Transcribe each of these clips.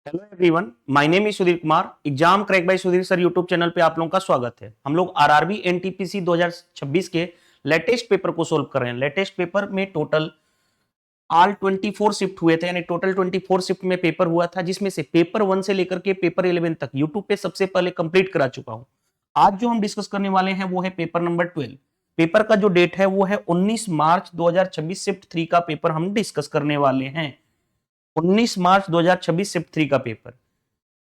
Hello everyone, my name is Sudhir Kumar. Exam crack by Sudhir sir YouTube channel पे आप लोगों का स्वागत है। हम लोग आरआरबी एनटीपीसी 2026 के लेटेस्ट पेपर को सोल्व कर रहे हैं। लेटेस्ट पेपर में टोटल ऑल 24 शिफ्ट हुए थे, यानी टोटल 24 शिफ्ट में पेपर हुआ था, जिसमें से पेपर 1 से लेकर के पेपर 11 तक यूट्यूब पे सबसे पहले कंप्लीट करा चुका हूं। आज जो हम डिस्कस करने वाले हैं वो है पेपर नंबर 12। पेपर का जो डेट है वो है 19 मार्च 2026। शिफ्ट 3 का पेपर हम डिस्कस करने वाले हैं। 19 मार्च 2026 शिफ्ट 3 का पेपर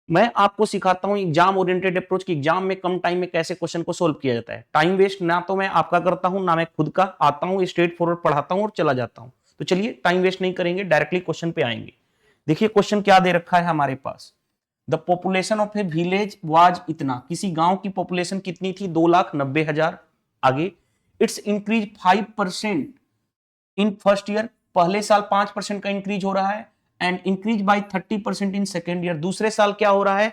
मैं आपको सिखाता हूं एग्जाम ओरिएंटेड अप्रोच की एग्जाम में कम टाइम में कैसे क्वेश्चन को सोल्व किया जाता है। टाइम वेस्ट ना तो मैं आपका करता हूं ना मैं खुद का, आता हूं स्ट्रेट फॉरवर्ड पढ़ाता हूं और चला जाता हूं। तो चलिए टाइम वेस्ट नहीं करेंगे, डायरेक्टली क्वेश्चन पे आएंगे। देखिए क्वेश्चन क्या दे रखा है हमारे पास। The population of a village was इतना, किसी गांव की पॉपुलेशन कितनी थी? 2,90,000। आगे, its increase 5% in first year, पहले साल 5% का इंक्रीज हो रहा है, and increase by 30% in second year, दूसरे साल क्या हो रहा है?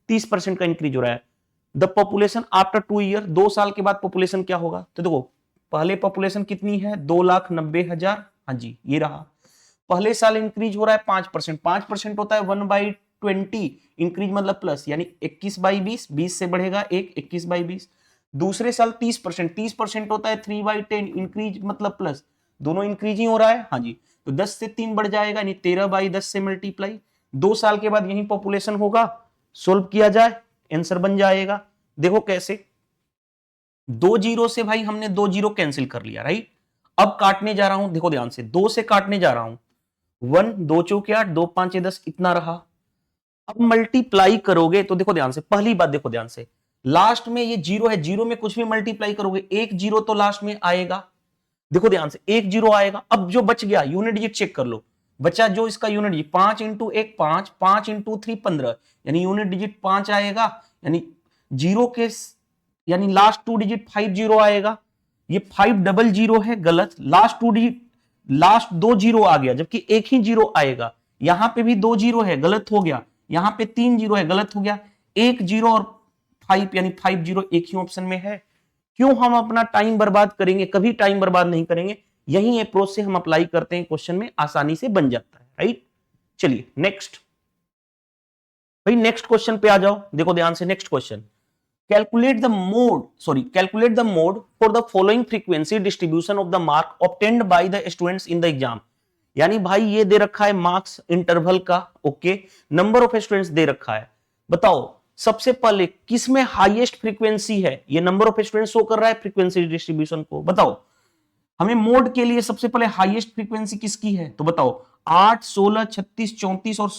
30% का इंक्रीज हो रहा है। द पॉपुलेशन आफ्टर 2 ईयर, 2 साल के बाद पॉपुलेशन क्या होगा? तो देखो पहले पॉपुलेशन कितनी है? 2,90,000। हाँ जी, ये रहा। पहले साल इंक्रीज हो रहा है 5%। 5% होता है 1/20, इंक्रीज मतलब प्लस, यानी 21/20, 20 से बढ़ेगा 1, 21/20। दूसरे साल 30%, 30% होता है 3/10, इंक्रीज मतलब प्लस, दोनों इंक्रीज ही हो रहा है। हाँ जी, तो 10 से 3 बढ़ जाएगा, यानी 13/10 से मल्टीप्लाई। 2 साल के बाद यही पॉपुलेशन होगा, सोल्व किया जाए, आंसर बन जाएगा। देखो कैसे, 2 जीरो से भाई हमने 2 जीरो कैंसिल कर लिया, राइट। अब काटने जा रहा हूं, देखो ध्यान से, 2 से काटने जा रहा हूं। 1 2 चौके 8, 2 5 10, इतना रहा। अब मल्टीप्लाई करोगे तो देखो ध्यान से, पहली बात देखो ध्यान से, लास्ट में ये जीरो है, जीरो में कुछ भी मल्टीप्लाई करोगे, एक जीरो तो लास्ट में आएगा। देखो ध्यान से, एक जीरो आएगा। अब जो बच गया यूनिट डिजिट चेक कर लो, बचा जो इसका यूनिट डिजिट, 5 × 1 5, 5 × 3 15, यानी यूनिट डिजिट 5 आएगा, यानी जीरो के, यानी लास्ट 2 डिजिट 5 जीरो आएगा। ये 500 है, गलत। लास्ट 2 डिजिट, लास्ट 2 जीरो आ गया, जबकि एक ही जीरो आएगा। यहां पे भी 2 जीरो है, गलत हो गया। यहां पे 3 जीरो है, गलत हो गया। एक जीरो और 5, यानी 5 जीरो एक ही ऑप्शन में है। क्यों हम अपना टाइम बर्बाद करेंगे? कभी टाइम बर्बाद नहीं करेंगे। यही अप्रोच से हम अप्लाई करते हैं, क्वेश्चन में आसानी से बन जाता है, राइट। चलिए नेक्स्ट, भाई नेक्स्ट क्वेश्चन पे आ जाओ। देखो ध्यान से, next question, calculate the mode for the following frequency distribution of the mark obtained by the students in the exam. यानी भाई ये दे रखा है मार्क्स इंटरवल का, okay, number of students they रखा है। बताओ सबसे पहले किसमें हाईएस्ट फ्रीक्वेंसी है? ये नंबर ऑफ स्टूडेंट्स शो कर रहा है फ्रीक्वेंसी डिस्ट्रीब्यूशन को। बताओ हमें मोड के लिए सबसे पहले हाईएस्ट फ्रीक्वेंसी किसकी है? तो बताओ 8 16 36 34, और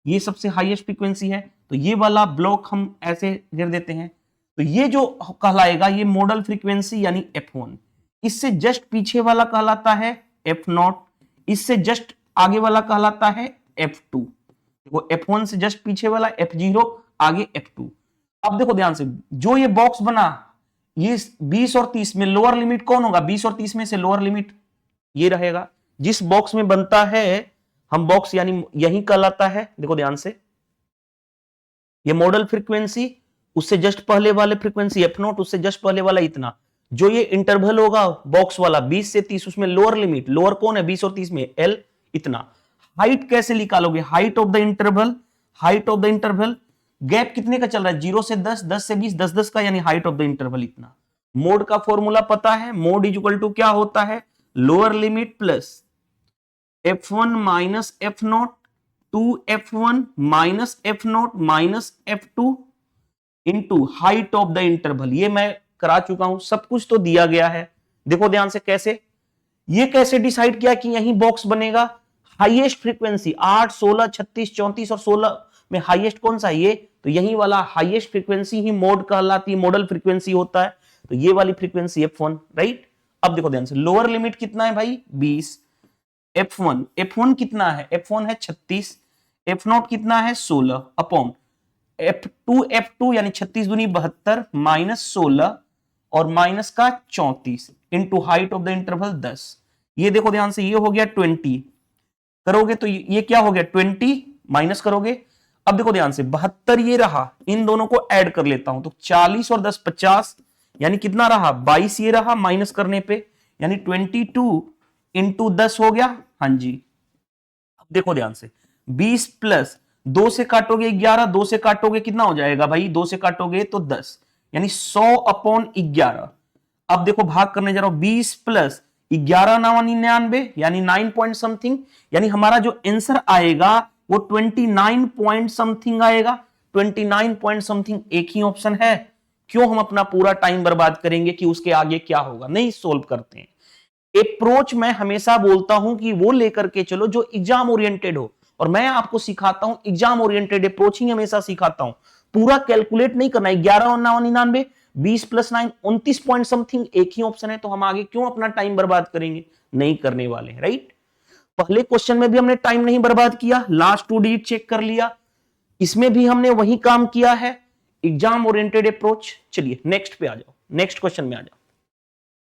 ये सबसे हाईएस्ट फ्रीक्वेंसी है। तो ये वाला ब्लॉक हम ऐसे गिर देते हैं। तो ये जो कहलाएगा ये मॉडल फ्रीक्वेंसी, यानी F1। इससे जस्ट पीछे वाला कहलाता है F0। इससे जस्ट आगे वाला कहलाता है F2। देखो F1 से जस्ट पीछे वाला F0, आगे F2। अब देखो ध्यान से, जो ये बॉक्स बना, ये 20 और 30 में लोअर लिमिट कौन होगा? 20 और 30 में से लोअर लिमिट ये रहेगा। जिस बॉक्स में बनता है हम बॉक्स, यानी यही कहलाता है। देखो ध्यान से, ये मॉडल फ्रीक्वेंसी, उससे जस्ट पहले वाले फ्रीक्वेंसी F0, उससे जस्ट पहले वाला इतना। जो ये इंटरवल होगा बॉक्स वाला 20 से 30, उसमें लोअर लिमिट, लोअर कौन है? 20 और 30 में L, इतना। हाइट कैसे निकालोगे? Height of the interval, height of the interval, gap कितने का चल रहा है? 0 से 10, 10 से 20, 10 10 का, यानी हाइट ऑफ द इंटरवल इतना। मोड का फॉर्मूला पता है, मोड इज इक्वल टू क्या होता है? Lower limit plus F1 minus F0, 2F1 minus F0 minus F2 into height of the interval. ये मैं करा चुका हूं, सब कुछ तो दिया गया है। देखो ध्यान से कैसे, ये कैसे डिसाइड किया कि यही बॉक्स बनेगा? हाईएस्ट फ्रीक्वेंसी 8 16 36 34 और 16 में हाईएस्ट कौन सा है? ये, तो यही वाला हाईएस्ट फ्रीक्वेंसी ही मोड कहलाती है, मॉडल फ्रीक्वेंसी होता है। तो ये वाली फ्रीक्वेंसी F1, राइट। अब देखो ध्यान से, लोअर लिमिट कितना है भाई? 20। F1 कितना है? F1 है 36। F0 कितना है? 16 अपॉन F2 यानी 36 दूनी 72 माइनस 16 और माइनस का 34 into height of the interval 10। ये देखो ध्यान से, ये हो गया 20, करोगे तो ये क्या हो गया? 20 माइनस करोगे। अब देखो ध्यान से, 72 ये रहा, इन दोनों को ऐड कर लेता हूं तो 40 और 10 50, यानी कितना रहा? 22 ये रहा माइनस करने पे, यानी 22 इंटू 10 हो गया। हाँ जी, अब देखो ध्यान से, 20 प्लस 2 से काटोगे 11, 2 से काटोगे कितना हो जाएगा भाई, 2 से काटोगे तो 10, यानी 100/11। अब देखो भाग करने जा रहा हूं, 20 प्लस 11 9 99 यानी 9 पॉइंट समथिंग, यानी हमारा जो आंसर आएगा वो 29 पॉइंट समथिंग आएगा। 29 पॉइंट समथिंग एक ही ऑप्शन है। क्यों हम अपना पूरा टाइम बर्बाद करेंगे कि उसके आगे क्या होगा, नहीं सोल्व करते हैं। अप्रोच मैं हमेशा बोलता हूं कि वो लेकर के चलो जो एग्जाम ओरिएंटेड हो, और मैं आपको सिखाता हूं एग्जाम ओरिएंटेड अप्रोच ही हमेशा सिखाता हूं। पूरा कैलकुलेट नहीं करना है, 11 और 99, 20 प्लस 9 29 पॉइंट समथिंग एक ही ऑप्शन है, तो हम आगे क्यों अपना टाइम बर्बाद करेंगे, नहीं करने वाले हैं, राइट। पहले क्वेश्चन में भी हमने टाइम नहीं बर्बाद किया, लास्ट 2 डिजिट चेक कर लिया, इसमें भी हमने वही काम किया है, एग्जाम ओरिएंटेड अप्रोच। चलिए नेक्स्ट पे आ जाओ, नेक्स्ट क्वेश्चन में आ जाओ।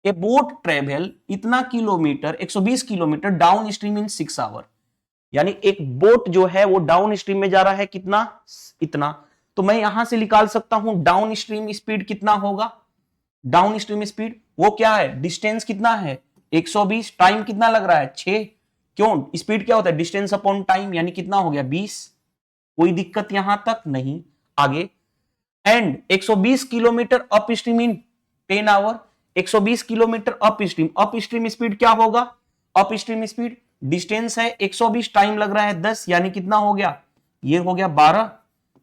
ए बोट ट्रेवल इतना kilometre 120 kilometre down stream in 6 hour, यानी एक बोट जो है वो डाउन स्ट्रीम में जा रहा है कितना, इतना। तो मैं यहां से निकाल सकता हूं डाउन स्ट्रीम स्पीड कितना होगा, डाउन स्ट्रीम स्पीड वो क्या है, डिस्टेंस कितना है 120, टाइम कितना लग रहा है 6, क्यों स्पीड क्या होता है डिस्टेंस अपॉन टाइम, यानी कितना हो गया 20। कोई दिक्कत यहां तक नहीं, आगे। And 120 kilometre up stream in 10 hour, 120 kilometre up stream speed क्या होगा, अप स्ट्रीम स्पीड डिस्टेंस है 120, टाइम लग रहा है 10, यानी कितना हो गया, ये हो गया 12।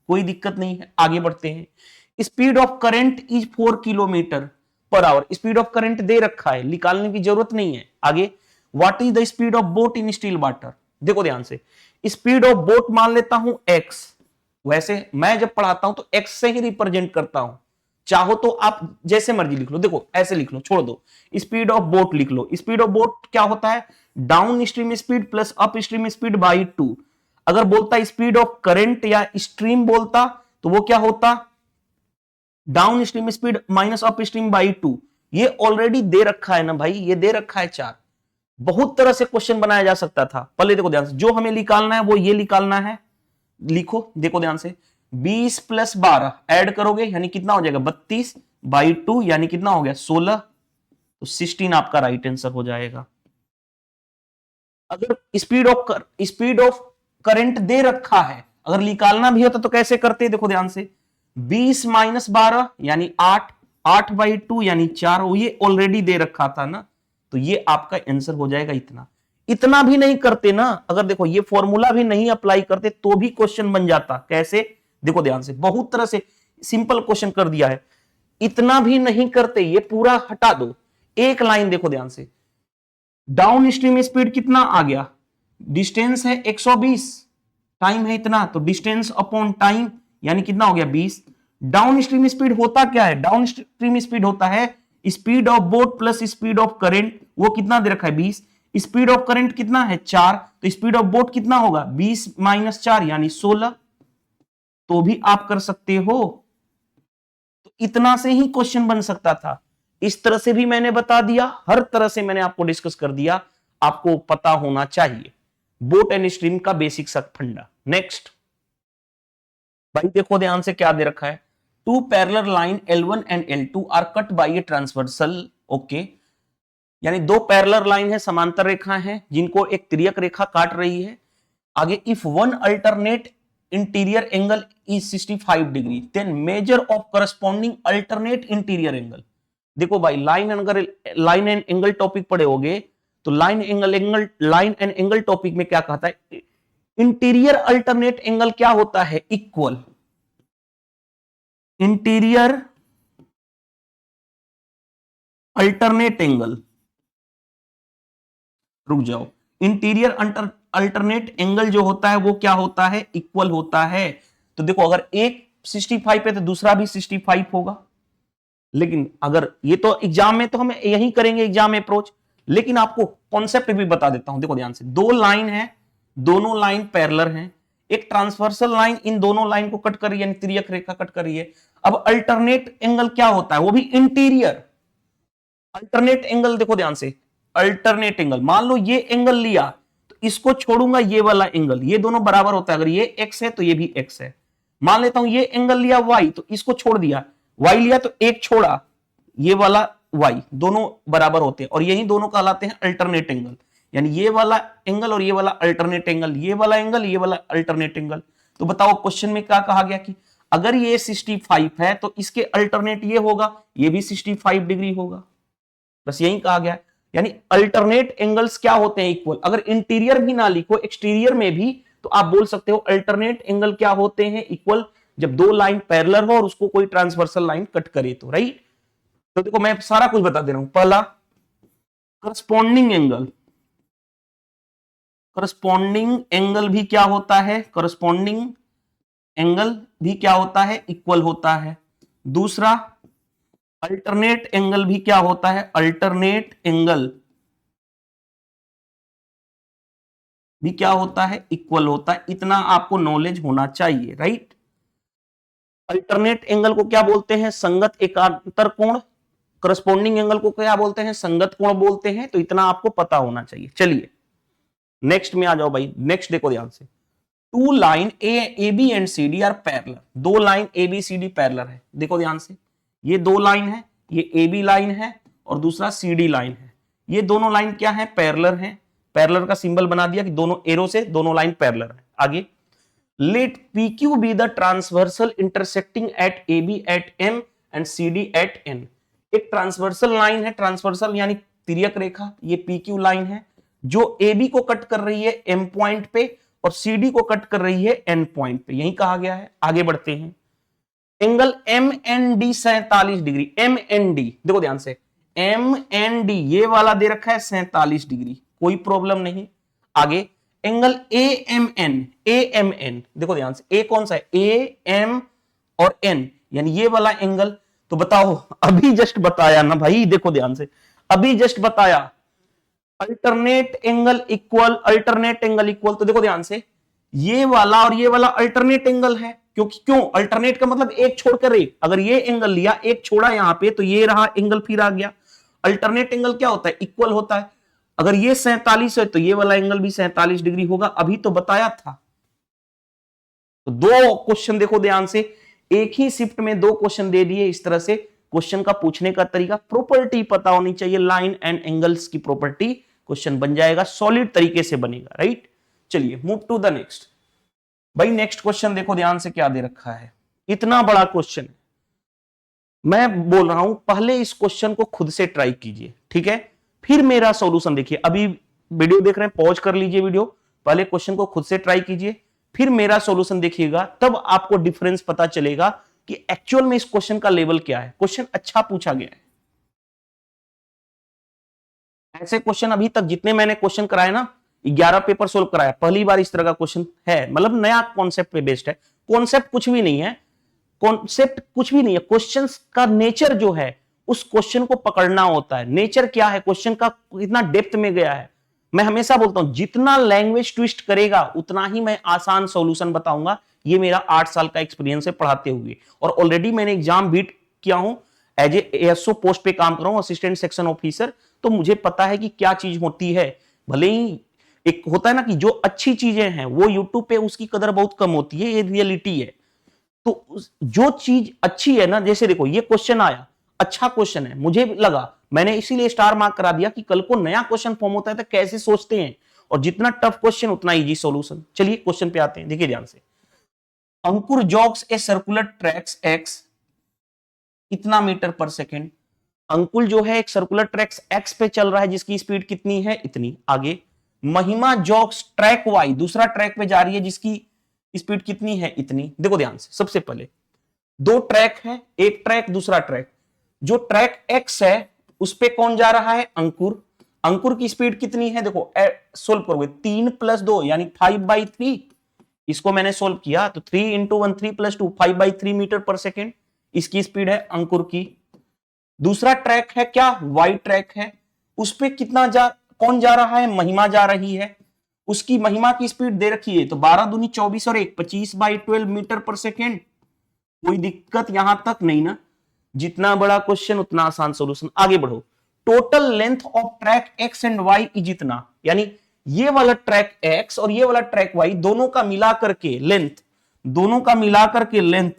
कोई दिक्कत नहीं है, आगे बढ़ते हैं। Speed of current is 4 kilometre per hour, speed of current दे रखा है, निकालने की जरूरत नहीं है। आगे, what is the speed of boat in still water, देखो ध्यान से, स्पीड ऑफ बोट मान लेता हूं x, वैसे मैं जब पढ़ाता हूं तो x से ही रिप्रेजेंट करता हूं, चाहो तो आप जैसे मर्जी लिख लो, देखो ऐसे लिख लो, छोड़ दो, स्पीड ऑफ बोट लिख लो। स्पीड ऑफ बोट क्या होता है, down stream speed plus up stream speed by 2। अगर बोलता स्पीड ऑफ करंट या स्ट्रीम बोलता तो वो क्या होता, down stream speed minus up stream by 2। ये ऑलरेडी दे रखा है ना भाई, ये दे रखा है 4। बहुत तरह से क्वेश्चन बनाया जा सकता था। पहले देखो ध्यान से, जो हमें निकालना है वो ये निकालना है, लिखो देखो ध्यान से, 20 प्लस 12 ऐड करोगे यानी कितना हो जाएगा 32 बाई 2, यानी कितना हो गया 16, तो 16 आपका राइट आंसर हो जाएगा। अगर स्पीड ऑफ करंट दे रखा है, अगर निकालना भी होता तो कैसे करते, देखो ध्यान से, 20 माइनस 12 यानी 8, 8 बाई 2 यानी 4, ये ऑलरेडी दे रखा था ना, तो ये आपका आंसर हो जाएगा इतना। इतना भी नहीं करते ना, अगर देखो ये फॉर्मूला भी नहीं अप्लाई करते तो भी क्वेश्चन बन जाता, कैसे, देखो ध्यान से, बहुत तरह से सिंपल क्वेश्चन कर दिया है। इतना भी नहीं करते, ये पूरा हटा दो, एक लाइन देखो ध्यान से, डाउन स्ट्रीम स्पीड कितना आ गया, डिस्टेंस है 120, टाइम है इतना, तो डिस्टेंस अपॉन टाइम यानी कितना हो गया 20। डाउन स्ट्रीम स्पीड होता क्या है, डाउन स्ट्रीम स्पीड होता है speed of boat plus speed of current, वो कितना दे रखा है 20। स्पीड ऑफ करंट कितना है 4, तो स्पीड ऑफ बोट कितना होगा 20 माइनस 4 यानी 16, तो भी आप कर सकते हो। तो इतना से ही क्वेश्चन बन सकता था, इस तरह से भी मैंने बता दिया, हर तरह से मैंने आपको डिस्कस कर दिया, आपको पता होना चाहिए बोट एंड स्ट्रीम का बेसिक सा फंडा। नेक्स्ट भाई देखो ध्यान से क्या दे रखा है, two parallel line L1 and L2 are cut by a transversal, okay, यानी दो पैरेलल लाइन है, समांतर रेखा है, जिनको एक तिर्यक रेखा काट रही है। आगे, if one alternate interior angle is 65 degree then measure of corresponding alternate interior angle. देखो भाई, लाइन एंड एंगल टॉपिक पढ़े होगे, तो लाइन एंड एंगल टॉपिक में क्या कहता है, इंटीरियर अल्टरनेट एंगल क्या होता है, इक्वल इंटीरियर अल्टरनेट एंगल, रुक जाओ, इंटीरियर अल्टरनेट एंगल जो होता है वो क्या होता है, इक्वल होता है। तो देखो अगर एक 65 है तो दूसरा भी 65 होगा, लेकिन अगर ये तो एग्जाम में तो हम यही करेंगे एग्जाम अप्रोच, लेकिन आपको कॉन्सेप्ट भी बता देता हूं। देखो ध्यान से, दो लाइन है, दोनों लाइन पैरेलल हैं, एक ट्रांसवर्सल लाइन इन दोनों लाइन को कट कर रही है, तिर्यक रेखा कट कर रही है। अब अल्टरनेट एंगल क्या होता है, वो भी इंटीरियर अल्टरनेट एंगल। देखो ध्यान से, अल्टरनेट एंगल, मान लो ये एंगल लिया तो इसको छोड़ूंगा, ये वाला एंगल, ये दोनों बराबर होता है, अगर ये x है तो ये भी x है। मान लेता हूं ये एंगल लिया y, तो इसको छोड़ दिया, y लिया तो एक छोड़ा, ये वाला y, दोनों बराबर होते हैं, और यही दोनों कहलाते हैं अल्टरनेट एंगल, यानी ये वाला एंगल और ये वाला अल्टरनेट एंगल, ये वाला एंगल ये वाला अल्टरनेट एंगल। तो बताओ क्वेश्चन में क्या कहा गया कि अगर ये 65 है तो इसके अल्टरनेट ये होगा, ये भी 65 डिग्री होगा, बस यही कहा गया है। यानी अल्टरनेट एंगल्स क्या होते हैं? इक्वल। अगर इंटीरियर भी ना लिखो, एक्सटीरियर में भी, तो आप बोल सकते हो अल्टरनेट एंगल क्या होते हैं? इक्वल। जब दो लाइन पैरेलल हो और उसको कोई ट्रांसवर्सल लाइन कट करे तो, राइट। तो देखो मैं सारा कुछ बता दे रहा हूं। पहला करस्पॉन्डिंग एंगल, करस्पॉन्डिंग एंगल भी क्या होता है? करस्पॉन्डिंग एंगल भी क्या होता है? इक्वल होता है। दूसरा अल्टरनेट एंगल भी क्या होता है? अल्टरनेट एंगल भी क्या होता है? इक्वल होता है। इतना आपको नॉलेज होना चाहिए, राइट। अल्टरनेट एंगल को क्या बोलते हैं? संगत एकांतर कोण। करस्पॉन्डिंग एंगल को क्या बोलते हैं? संगत कोण बोलते हैं। तो इतना आपको पता होना चाहिए। चलिए नेक्स्ट में आ जाओ भाई। नेक्स्ट देखो ध्यान से। Two line A B and C D are parallel. दो line A B C D parallel है। देखो ध्यान से, ये दो लाइन है, ये ए बी लाइन है और दूसरा सी डी लाइन है। ये दोनों लाइन क्या है? पैरेलल है। पैरेलल का सिंबल बना दिया कि दोनों एरो से दोनों लाइन पैरेलल है। आगे, let p q be the transversal intersecting at a b at m and C d at n. एक ट्रांसवर्सल लाइन है, ट्रांसवर्सल यानी तिर्यक रेखा, ये पी क्यू लाइन है जो ए बी को कट कर रही है एम पॉइंट पे और सी डी को कट कर रही है एन पॉइंट पे, यही कहा गया है। आगे बढ़ते हैं। Angle m n d 47 degree. M n d देखो ध्यान से, एम एन डी ये वाला दे रखा है 47 डिग्री, कोई प्रॉब्लम नहीं। आगे angle a m n, a m n देखो ध्यान से, ए कौन सा है? ए एम और एन यानी ये वाला एंगल। तो बताओ, अभी जस्ट बताया ना भाई, देखो ध्यान से, अभी जस्ट बताया alternate angle equal, alternate angle equal. तो देखो ध्यान से, ये वाला और ये वाला अल्टरनेट एंगल है, क्योंकि क्यों? अल्टरनेट का मतलब एक छोड़कर एक। अगर ये एंगल लिया, एक छोड़ा यहां पे, तो ये रहा एंगल फिर आ गया। अल्टरनेट एंगल क्या होता है? इक्वल होता है। अगर ये 47 है तो ये वाला एंगल भी 47 डिग्री होगा, अभी तो बताया था। तो दो क्वेश्चन देखो ध्यान से, एक ही शिफ्ट में दो क्वेश्चन दे दिए। इस तरह से क्वेश्चन का पूछने का तरीका, प्रॉपर्टी पता होनी चाहिए, लाइन एंड एंगल्स की प्रॉपर्टी, क्वेश्चन बन जाएगा, सॉलिड तरीके से बनेगा, राइट। चलिए मूव टू द नेक्स्ट। भाई नेक्स्ट क्वेश्चन देखो ध्यान से, क्या दे रखा है? इतना बड़ा क्वेश्चन है, मैं बोल रहा हूं पहले इस क्वेश्चन को खुद से ट्राई कीजिए, ठीक है, फिर मेरा सॉल्यूशन देखिए। अभी वीडियो देख रहे हैं, पॉज कर लीजिए वीडियो, पहले क्वेश्चन को खुद से ट्राई कीजिए, फिर मेरा सॉल्यूशन देखिएगा, तब आपको डिफरेंस पता चलेगा कि एक्चुअल में इस क्वेश्चन का लेवल क्या है। क्वेश्चन अच्छा पूछा गया है। ऐसे क्वेश्चन अभी तक जितने मैंने क्वेश्चन कराए ना, 11 पेपर सोल्व कराया, पहली बार इस तरह का क्वेश्चन है। मतलब नया कॉन्सेप्ट पे बेस्ड है। कॉन्सेप्ट कुछ भी नहीं है, कॉन्सेप्ट कुछ भी नहीं है, क्वेश्चन का नेचर जो है, उस क्वेश्चन को पकड़ना होता है। नेचर क्या है क्वेश्चन का, इतना डेप्थ में गया है। मैं हमेशा बोलता हूं, जितना लैंग्वेज ट्विस्ट करेगा उतना ही मैं आसान सॉल्यूशन बताऊंगा। ये मेरा 8 साल का एक्सपीरियंस है पढ़ाते हुए, और ऑलरेडी मैंने एग्जाम बीट किया हूं, एज एएसओ पोस्ट पे काम कर रहा हूं, असिस्टेंट सेक्शन ऑफिसर। तो मुझे पता है कि क्या चीज होती है। भले ही एक होता है ना कि जो अच्छी चीजें हैं वो यूट्यूब पे उसकी कदर बहुत कम होती है, ये रियलिटी है। तो जो चीज अच्छी है ना, जैसे देखो ये क्वेश्चन आया, अच्छा क्वेश्चन है, मुझे लगा, मैंने इसीलिए स्टार मार्क करा दिया कि कल को नया क्वेश्चन फॉर्म होता है तो कैसे सोचते हैं, और जितना टफ क्वेश्चन उतना इजी सॉल्यूशन। चलिए क्वेश्चन पे आते हैं, देखिए ध्यान से। Ankur jogs a circular tracks X कितना मीटर पर सेकेंड। अंकुल जो है एक सर्कुलर ट्रैक्स एक्स पे चल रहा है, जिसकी स्पीड कितनी है? इतनी। आगे, महिमा जॉग्स ट्रैक वाई, दूसरा ट्रैक पे जा रही है, जिसकी स्पीड कितनी है? इतनी। देखो ध्यान से, सबसे पहले दो ट्रैक है, एक ट्रैक दूसरा ट्रैक। जो ट्रैक एक्स है उस पे कौन जा रहा है? अंकुर। अंकुर की स्पीड कितनी है? देखो सोल्व करोगे, 3 + 2 यानी 5/3। इसको मैंने सोल्व किया तो 3 × 1 3 + 2 5/3 मीटर पर सेकेंड इसकी स्पीड है अंकुर की। दूसरा ट्रैक है क्या? वाई ट्रैक है, उस पे कितना कौन जा रहा है? महिमा जा रही है। उसकी महिमा की स्पीड दे रखी है, तो 12 दूनी 24 और 1 25/12 मीटर पर सेकेंड। कोई दिक्कत यहां तक नहीं ना? जितना बड़ा क्वेश्चन उतना आसान सॉल्यूशन। आगे बढ़ो। Total length of track x and y is इतना, यानी ये वाला ट्रैक एक्स और ये वाला ट्रैक वाई दोनों का मिलाकर के लेंथ, दोनों का मिलाकर के लेंथ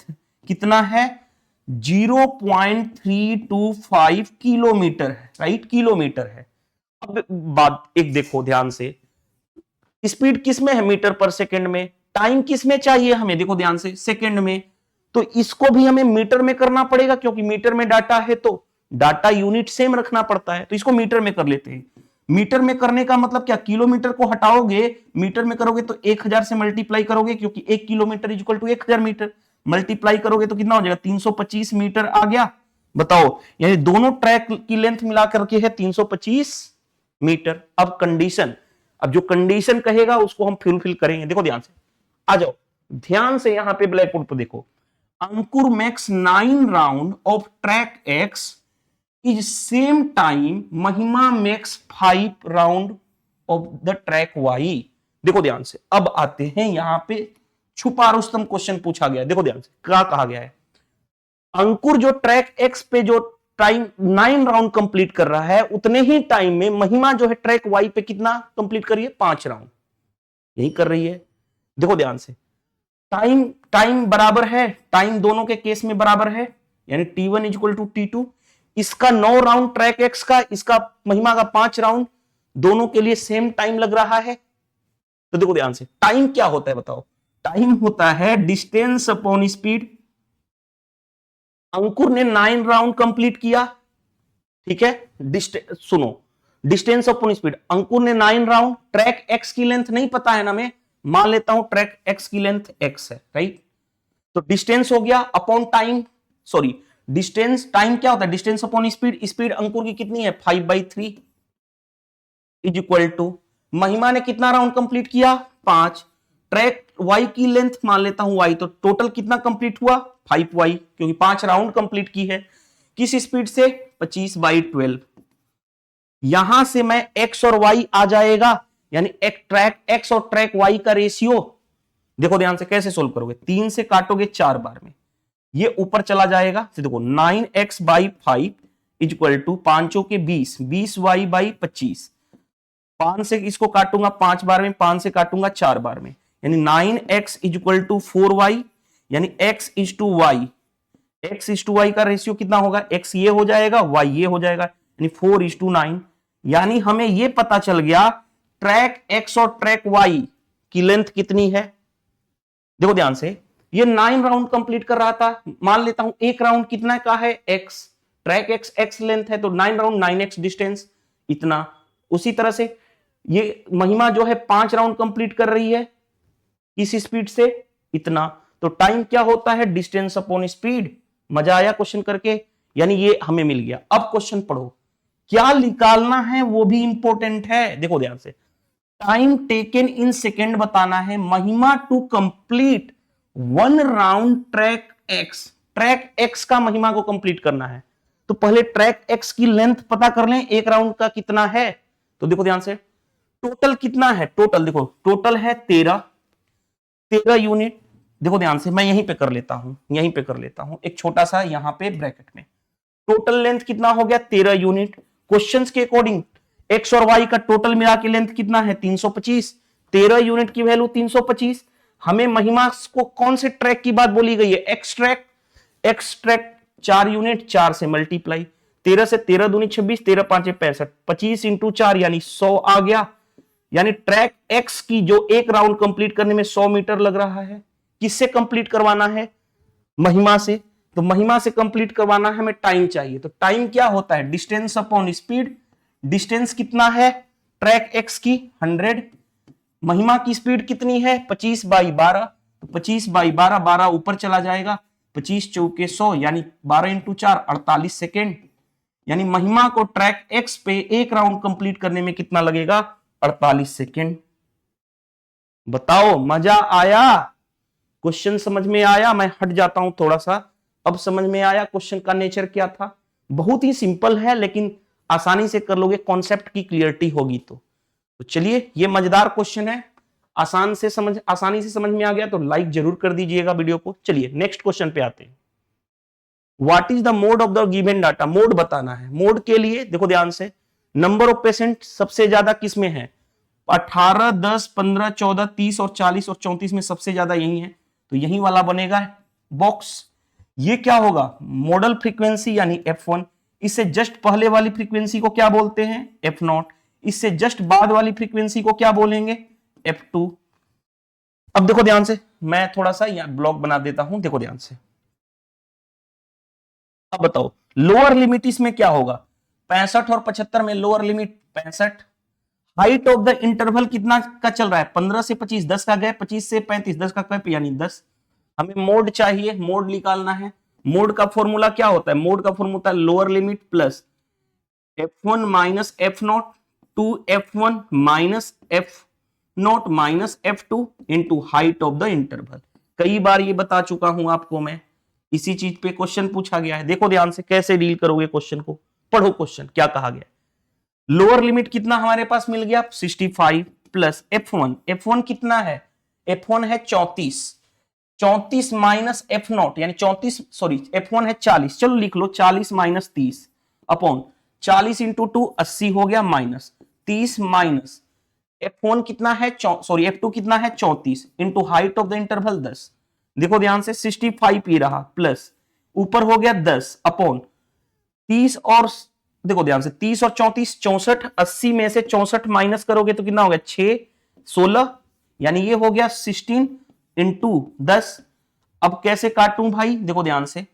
कितना है? 0.325 किलोमीटर है, राइट, किलोमीटर है। अब बात एक देखो ध्यान से, स्पीड किस में है? मीटर पर सेकेंड में। टाइम किस में चाहिए हमें, देखो ध्यान से, सेकंड में। तो इसको भी हमें मीटर में करना पड़ेगा, क्योंकि मीटर में डाटा है तो डाटा यूनिट सेम रखना पड़ता है। तो इसको मीटर में कर लेते हैं। मीटर में करने का मतलब क्या, किलोमीटर को हटाओगे, मीटर में करोगे तो 1000 से मल्टीप्लाई करोगे, क्योंकि 1 kilometre is equal to 1000 metre. Multiply करोगे तो कितना हो जाएगा, 325 मीटर आ गया। बताओ, यानी दोनों ट्रैक की लेंथ मिलाकर के है 325 मीटर। अब कंडीशन, अब जो कंडीशन कहेगा उसको हम फुलफिल करेंगे। देखो ध्यान से, आ जाओ ध्यान से, यहां पे ब्लैक बोर्ड पर देखो। Ankur makes 9 round of track X is same time Mahima makes 5 round of the track Y. देखो ध्यान से, अब आते हैं यहां पे छुपा रुस्तम क्वेश्चन पूछा गया है। देखो ध्यान से क्या कहा गया है, अंकुर जो ट्रैक एक्स पे जो टाइम 9 राउंड कंप्लीट कर रहा है, उतने ही टाइम में महिमा जो है ट्रैक वाई पे कितना कंप्लीट कर रही है, 5 राउंड यही कर रही है। देखो ध्यान से, टाइम बराबर है, टाइम दोनों के केस में बराबर है, यानी T1 is equal to T2। इसका 9 राउंड ट्रैक एक्स का, इसका महिमा का 5 राउंड, दोनों के लिए सेम टाइम लग रहा है। तो देखो ध्यान से, टाइम क्या होता है बताओ, टाइम होता है डिस्टेंस अपॉन स्पीड। अंकुर ने 9 राउंड कंप्लीट किया, ठीक है, सुनो, डिस्टेंस अपॉन स्पीड, अंकुर ने 9 राउंड, ट्रैक एक्स की लेंथ नहीं पता है ना, मैं मान लेता हूं ट्रैक एक्स की लेंथ एक्स है, राइट। तो डिस्टेंस हो गया upon time, sorry distance, time क्या होता है, डिस्टेंस अपॉन स्पीड। स्पीड अंकुर की कितनी है, 5/3 इज इक्वल टू महिमा ने कितना राउंड कंप्लीट किया, 5। ट्रैक वाई की लेंथ मान लेता हूं y, तो टोटल कितना कंप्लीट हुआ, 5y, क्योंकि 5 राउंड कंप्लीट की है। किस स्पीड से, 25/12। यहां से मैं x और y आ जाएगा, यानी एक ट्रैक x और ट्रैक y का रेशियो। देखो ध्यान से कैसे सोल्व करोगे, 3 से काटोगे 4 बार में, ये ऊपर चला जाएगा। देखो 9x/5 इज इक्वल टू 5 के 20, 20y/25। 5 से इसको काटूंगा 5 बार में, 5 से काटूंगा 4 बार में, यानी 9x is equal to 4y, यानी x is to y. x is to y का रेशियो कितना होगा, x ये हो जाएगा, y ये हो जाएगा, यानी 4:9। यानी हमें ये पता चल गया ट्रैक x और ट्रैक y की लेंथ कितनी है। देखो ध्यान से, ये 9 राउंड कंप्लीट कर रहा था, मान लेता हूं एक राउंड कितना का है, x, ट्रैक x लेंथ है, तो 9 राउंड 9x डिस्टेंस इतना। उसी तरह से ये महिमा जो है 5 राउंड कंप्लीट कर रही है, किस स्पीड से, इतना। तो टाइम क्या होता है, डिस्टेंस अपॉन स्पीड। मजा आया क्वेश्चन करके, यानी ये हमें मिल गया। अब क्वेश्चन पढ़ो, क्या निकालना है वो भी इंपॉर्टेंट है। देखो ध्यान से, टाइम टेकन इन सेकेंड बताना है, Mahima to complete 1 round track x. Track x का महिमा को कंप्लीट करना है, तो पहले ट्रैक एक्स की लेंथ पता कर लें, एक राउंड का कितना है। तो देखो ध्यान से, टोटल कितना है, टोटल देखो, टोटल है 13 यूनिट। देखो ध्यान से, मैं यहीं पे कर लेता हूं, यहीं पे कर लेता हूं एक छोटा सा यहां पे ब्रैकेट में। टोटल लेंथ कितना हो गया, 13 यूनिट। क्वेश्चंस के अकॉर्डिंग एक्स और वाई का टोटल मिला के लेंथ कितना है, 325। 13 यूनिट की वैल्यू 325। हमें महिमा को कौन से ट्रैक की बात बोली गई है, x track. X track 4 unit, 4 से मल्टीप्लाई, 13 से 13 दूनी 26, 13 5 65, 25 इंटू 4 यानी 100 आ गया। यानी ट्रैक एक्स की जो एक राउंड कंप्लीट करने में 100 मीटर लग रहा है। किससे कंप्लीट करवाना है, महिमा से। तो महिमा से कंप्लीट करवाना है, हमें टाइम चाहिए। तो टाइम क्या होता है, डिस्टेंस अपॉन स्पीड। डिस्टेंस कितना है ट्रैक एक्स की, 100। महिमा की स्पीड कितनी है, 25/12। तो 25/12, 12 ऊपर चला जाएगा, 25 चौके 100, यानी 12 इंटू 4 48 सेकेंड। यानी महिमा को ट्रैक एक्स पे एक राउंड कंप्लीट करने में कितना लगेगा, 48 सेकेंड। बताओ मजा आया, क्वेश्चन समझ में आया। मैं हट जाता हूं थोड़ा सा, अब समझ में आया क्वेश्चन का नेचर क्या था। बहुत ही सिंपल है, लेकिन आसानी से कर लोगे, कॉन्सेप्ट की क्लियरिटी होगी तो चलिए, ये मजेदार क्वेश्चन है, आसानी से समझ में आ गया तो लाइक जरूर कर दीजिएगा वीडियो को। चलिए नेक्स्ट क्वेश्चन पे आते हैं। What is the mode of the given data, mode बताना है। मोड के लिए देखो ध्यान से, नंबर ऑफ पेशेंट सबसे ज्यादा किस में है, 18, 10, 15, 14, 30 और 40 और 34 में सबसे ज्यादा यही है, तो यही वाला बनेगा बॉक्स। ये क्या होगा, मॉडल फ्रीक्वेंसी यानी f1। इससे जस्ट पहले वाली फ्रीक्वेंसी को क्या बोलते हैं, f0। इससे जस्ट बाद वाली फ्रीक्वेंसी को क्या बोलेंगे, f2। अब देखो ध्यान से, मैं थोड़ा सा यहाँ ब्लॉक बना देता हूं, देखो ध्यान से। अब बताओ लोअर लिमिट इसमें क्या होगा, 65 और 75 में lower limit 65। Height of the interval कितना का चल रहा है, 15 से 25, 10 का गैप, 25 से 35, 10 का गैप यानी 10। हमें मोड चाहिए, मोड निकालना है। मोड का फॉर्मूला क्या होता है, मोड का फॉर्मूला होता है lower limit plus f1 minus f not two f1 minus f not minus f2 into height of the interval. कई बार ये बता चुका हूं आपको मैं, इसी चीज पे क्वेश्चन पूछा गया है। देखो ध्यान से कैसे डील करोगे क्वेश्चन को, पढ़ो क्वेश्चन क्या कहा गया। लोअर लिमिट कितना हमारे पास मिल गया 65 प्लस f1 कितना है, f1 है 34, 34 माइनस एफ नॉट यानी 34, सॉरी f1 है 40, चलो लिख लो 40 माइनस 30 अपॉन 40 इंटू 2 80 हो गया, माइनस 30 माइनस f1 कितना है, सॉरी f2 कितना है 34 into height of the interval 10। देखो ध्यान से 65 ही रहा प्लस ऊपर हो गया 10 अपॉन 30 और देखो ध्यान से 30 और 34 64, 80 में से 64 माइनस करोगे तो कितना हो गया 6 16 यानी ये हो गया 16 इंटू 10। अब कैसे काटूं भाई, देखो ध्यान से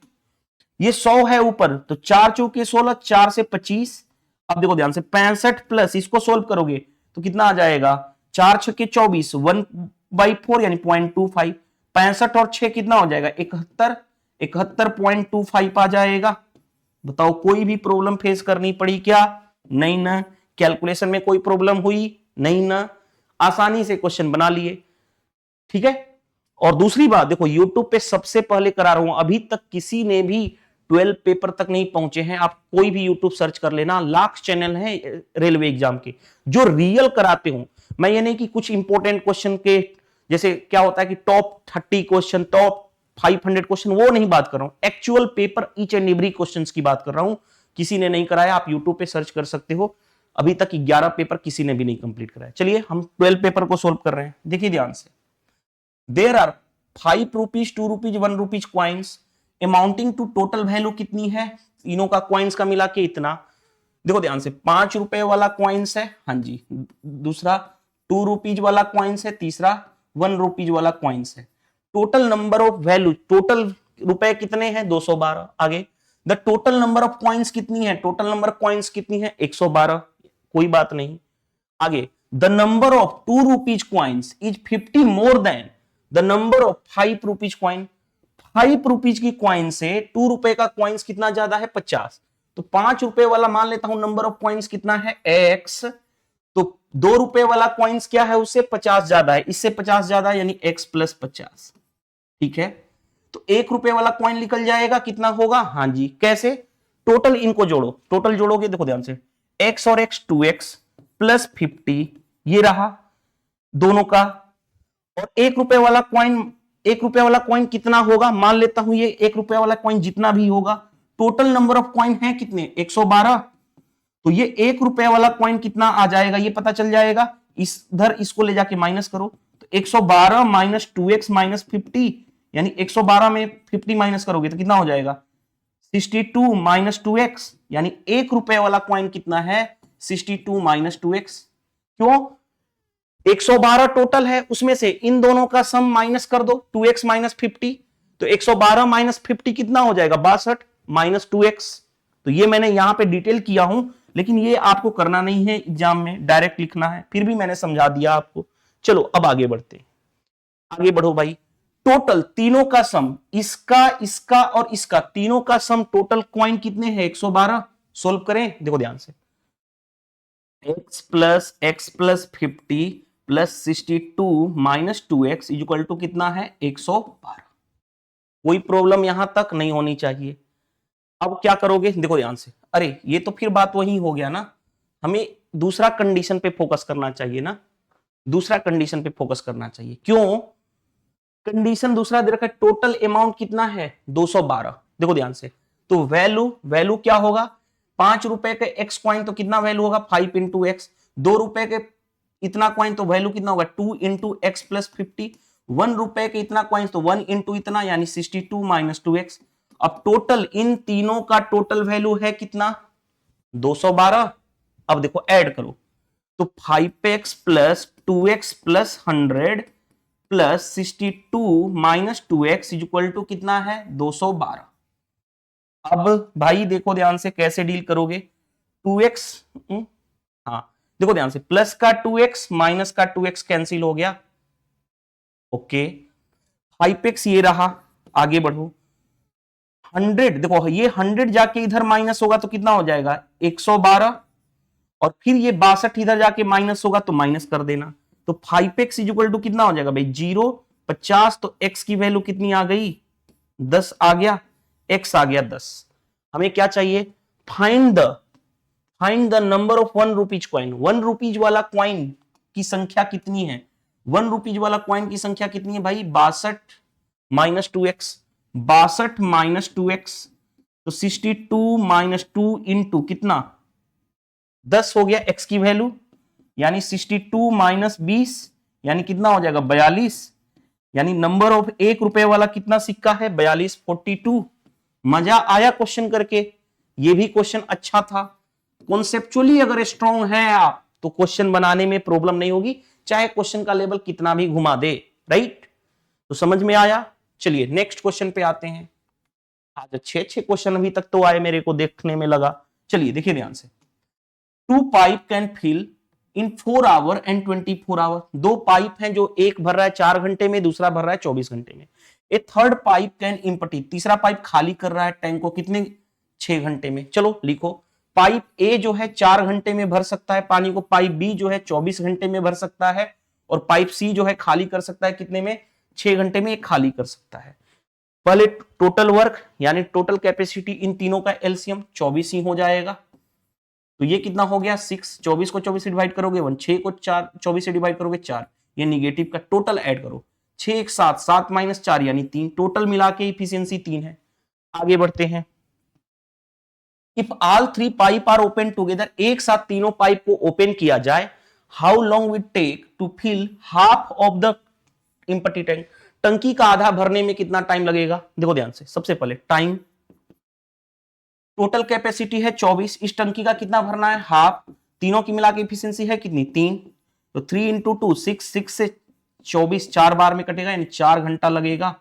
ये 100 है ऊपर तो 4 चौके 16, 4 से 25। अब देखो ध्यान से 65 प्लस इसको सोल्व करोगे तो कितना आ जाएगा 4 छक्के 24, 1/4 यानी 0.25। 65 और 6 कितना हो जाएगा 71, 71.25 आ जाएगा। बताओ कोई भी प्रॉब्लम फेस करनी पड़ी क्या, नहीं ना। कैलकुलेशन में कोई प्रॉब्लम हुई नहीं ना, आसानी से क्वेश्चन बना लिए, ठीक है। और दूसरी बात देखो YouTube पे सबसे पहले करा रहा हूं, अभी तक किसी ने भी 12 पेपर तक नहीं पहुंचे हैं। आप कोई भी YouTube सर्च कर लेना, लाख चैनल हैं रेलवे एग्जाम के जो रियल कराते हो। मैं ये नहीं कि कुछ इंपॉर्टेंट क्वेश्चन के जैसे क्या होता है कि टॉप 30 क्वेश्चन, टॉप 500 क्वेश्चन, वो नहीं बात कर रहा हूं, actual paper each and every questions की बात कर रहा हूं। किसी ने नहीं कराया, आप यूट्यूब पे सर्च कर सकते हो। अभी तक 11 पेपर किसी ने भी नहीं कंप्लीट कराया। चलिए हम 12 पेपर को सोल्व कर रहे हैं, देखिए ध्यान से। There are 5 rupees 2 rupees 1 rupees coins amounting to total value कितनी है, तीनों का क्वाइंस का मिला के इतना। देखो ध्यान से 5 रुपए वाला क्वाइंस है, हाँ जी, दूसरा 2 रुपीज वाला क्वाइंस है, तीसरा 1 रुपीज वाला क्वाइंस है। Total number of value, total रुपए कितने हैं 212। आगे the total number of coins कितनी है, टोटल नंबर ऑफ कॉइन्स कितनी है 112, कोई बात नहीं। आगे the number of 2 rupees coins is 50 more than the number of 5 rupees coin. 5 rupees की क्वाइन से 2 रुपए का क्वाइंस कितना ज्यादा है 50, तो 5 रुपए वाला मान लेता हूं नंबर ऑफ क्वाइंस कितना है x, तो 2 रुपए वाला क्वाइंस क्या है उससे 50 ज्यादा है, इससे 50 ज्यादा यानी x प्लस 50, ठीक है। तो 1 रुपए वाला क्वाइन निकल जाएगा, कितना होगा, हाँ जी कैसे, टोटल इनको जोड़ो, टोटल जोड़ोगे देखो ध्यान से x और x 2x प्लस 50 ये रहा दोनों का। और 1 रुपए वाला क्वाइन, 1 रुपए वाला क्वाइन कितना होगा, मान लेता हूं ये 1 रुपए वाला क्वाइन जितना भी होगा, टोटल नंबर ऑफ क्वाइन है कितने 112, तो ये 1 रुपए वाला क्वाइन कितना आ जाएगा ये पता चल जाएगा। इधर इसको ले जाके माइनस करो तो 112 माइनस 2x माइनस 50 यानी 112 में 50 माइनस करोगे तो कितना हो जाएगा 62 माइनस 2x यानी 1 रुपए वाला क्वाइन कितना है 62 माइनस 2x। क्यों, 112 टोटल है, उसमें से इन दोनों का सम माइनस कर दो 2x माइनस 50, तो 112 माइनस 50 कितना हो जाएगा 62 माइनस 2x। तो ये मैंने यहां पे डिटेल किया हूं, लेकिन ये आपको करना नहीं है एग्जाम में, डायरेक्ट लिखना है, फिर भी मैंने समझा दिया आपको। चलो अब आगे बढ़ते, आगे बढ़ो भाई। टोटल तीनों का सम, इसका इसका और इसका, तीनों का सम टोटल क्वाइन कितने हैं 112। सोल्व करें, देखो ध्यान से x plus 50 plus 62 minus 2x equal to कितना है 112। कोई प्रॉब्लम यहां तक नहीं होनी चाहिए। अब क्या करोगे, देखो ध्यान से, अरे ये तो फिर बात वही हो गया ना, हमें दूसरा कंडीशन पे फोकस करना चाहिए ना, दूसरा कंडीशन पे फोकस करना चाहिए। क्यों, कंडीशन दूसरा दे रखा है, टोटल अमाउंट कितना है 212। देखो ध्यान से, तो वैल्यू वैल्यू क्या होगा 5 रुपए के एक्स क्वाइन तो कितना वैल्यू होगा 5 इंटू एक्स, 2 रुपए के इतना क्वाइन तो वैल्यू कितना होगा 2 इंटू एक्स प्लस 50, 1 रुपए के इतना क्वाइन तो 1 इंटू इतना यानी 62 माइनस 2x। अब टोटल इन तीनों का टोटल वैल्यू है कितना 212। अब देखो ऐड करो तो 5x plus 2x plus 100 plus 62 minus 2x equal to कितना है 212। अब भाई देखो ध्यान से कैसे डील करोगे, 2x, हाँ देखो ध्यान से, प्लस का 2x माइनस का 2x कैंसिल हो गया, ओके, 5x ये रहा, आगे बढ़ो, 100, देखो ये 100 जाके इधर माइनस होगा तो कितना हो जाएगा 112, और फिर ये 62 इधर जाके माइनस होगा तो माइनस कर देना, तो 5x इक्वल टू कितना हो जाएगा भाई 0, 50, तो x की वैल्यू कितनी आ गई 10 आ गया, x आ गया 10। हमें क्या चाहिए, find the number of 1 rupees coin. 1 rupees वाला कॉइन की संख्या कितनी है, 1 रुपीज वाला कॉइन की संख्या कितनी है भाई 62 माइनस 2x, 62 माइनस 2x, तो 62 माइनस 2 इंटू कितना 10 हो गया x की वैल्यू, यानी 62 माइनस 20 यानी कितना हो जाएगा 42, यानी नंबर ऑफ 1 रुपए वाला कितना सिक्का है 42, 42। मजा आया क्वेश्चन करके, ये भी क्वेश्चन अच्छा था, कॉन्सेप्चुअली अगर स्ट्रांग है आप तो क्वेश्चन बनाने में प्रॉब्लम नहीं होगी, चाहे क्वेश्चन का लेवल कितना भी घुमा दे, राइट। तो समझ में आया, चलिए नेक्स्ट क्वेश्चन पे आते हैं। आज अच्छे क्वेश्चन अभी तक तो आए मेरे को देखने में लगा, चलिए देखिए ध्यान से। 2 pipe can fill in 4 hour and 24 hour, 2 pipe हैं जो एक भर रहा है 4 घंटे में, दूसरा भर रहा है 24 घंटे में। ए थर्ड पाइप कैन एम्प्टी, तीसरा पाइप खाली कर रहा है टैंक को कितने 6 घंटे में। चलो लिखो, पाइप ए जो है 4 घंटे में भर सकता है पानी को, पाइप बी जो है 24 घंटे में भर सकता है, और पाइप सी जो है खाली कर सकता है कितने में 6 घंटे में खाली कर सकता है। पहले टोटल वर्क यानी टोटल कैपेसिटी इन तीनों का एलसीएम 24 ही हो जाएगा, तो ये कितना हो गया 6, 24 को 24 से डिवाइड करोगे 1, 6 को 4 24 से डिवाइड करोगे 4, ये निगेटिव का टोटल ऐड करो, 6 1 7, 7 माइनस 4 यानी 3, टोटल मिला के इफिशियंसी 3 है। आगे बढ़ते हैं, if all 3 pipe are open together, एक साथ तीनों पाइप को ओपन किया जाए, how long will take to fill half of the empty tank, टंकी का आधा भरने में कितना टाइम लगेगा। देखो ध्यान से, सबसे पहले टाइम, टोटल कैपेसिटी है 24, इस टंकी का कितना भरना है हाफ, तीनों की मिला के इफिशियंसी है कितनी 3, तो 3 इंटू 2 6, 6 से 24 4 बार में कटेगा यानी 4 घंटा लगेगा।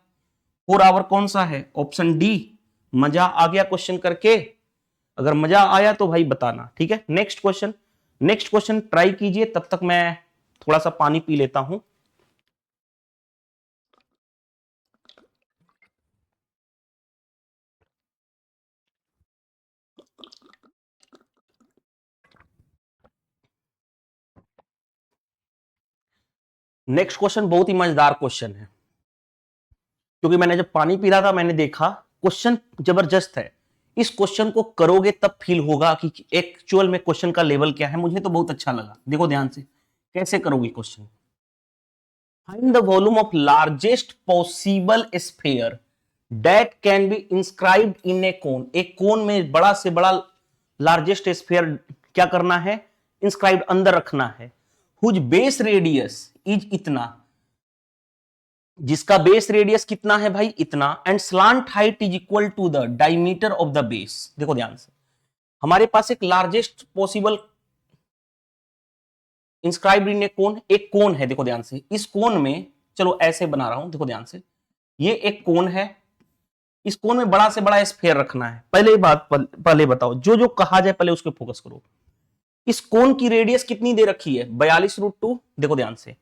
4 आवर कौन सा है, ऑप्शन डी। मजा आ गया क्वेश्चन करके, अगर मजा आया तो भाई बताना, ठीक है। नेक्स्ट क्वेश्चन ट्राई कीजिए, तब तक मैं थोड़ा सा पानी पी लेता हूं। नेक्स्ट क्वेश्चन बहुत ही मजेदार क्वेश्चन है, क्योंकि मैंने जब पानी पी रहा था मैंने देखा क्वेश्चन जबरदस्त है, इस क्वेश्चन को करोगे तब फील होगा कि एक्चुअल में क्वेश्चन का लेवल क्या है। मुझे तो बहुत अच्छा लगा, देखो ध्यान से कैसे करोगे question. Find the volume of largest possible sphere that can be inscribed in a cone, एक कोन में बड़ा से बड़ा लार्जेस्ट स्फीयर क्या करना है इंस्क्राइब्ड अंदर रखना है, हुज बेस रेडियस इज इतना, जिसका बेस रेडियस कितना है भाई इतना, and slant height is equal to the diameter of the base. देखो ध्यान से, हमारे पास एक largest possible inscribed in a cone, एक कोन है, देखो ध्यान से, इस कोन में चलो ऐसे बना रहा हूं, देखो ध्यान से, ये एक कोन है, इस कोन में बड़ा से बड़ा स्फीयर रखना है। पहले बताओ, जो जो कहा जाए पहले उसके फोकस करो। इस कोन की रेडियस कितनी दे रखी है 42√2, देखो ध्यान से,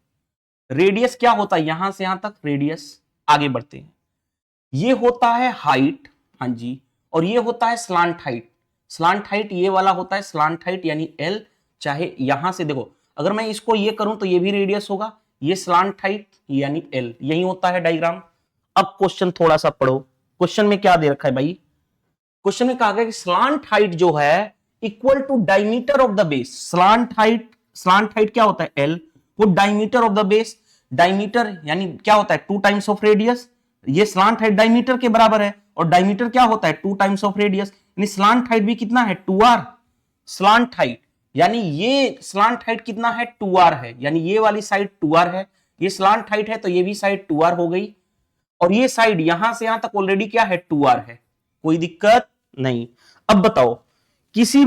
रेडियस क्या होता है यहां से यहां तक रेडियस। आगे बढ़ते हैं, ये होता है हाइट, हाँ जी, और ये होता है स्लांट हाइट। स्लांट हाइट ये वाला होता है स्लांट हाइट यानी एल, चाहे यहां से देखो अगर मैं इसको ये करूं तो ये भी रेडियस होगा, ये स्लांट हाइट यानी एल, यही होता है डायग्राम। अब क्वेश्चन थोड़ा सा पढ़ो, क्वेश्चन में क्या दे रखा है भाई, क्वेश्चन में कहा गया कि स्लांट हाइट जो है equal to diameter of the base. Slant height क्या होता है एल, वो diameter of the base, diameter यानी क्या होता है 2 टाइम्स ऑफ रेडियस, ये स्लांट हाइट डायमीटर के बराबर है, और डायमीटर क्या होता है 2 टाइम्स ऑफ रेडियस, यानी स्लांट हाइट भी कितना है 2r, स्लांट हाइट यानी ये स्लांट हाइट कितना है 2r है, यानी ये वाली साइड 2r है, ये स्लांट हाइट है तो ये भी साइड 2r हो गई, और ये साइड यहां से यहां तक ऑलरेडी क्या है 2r है, कोई दिक्कत नहीं। अब बताओ, किसी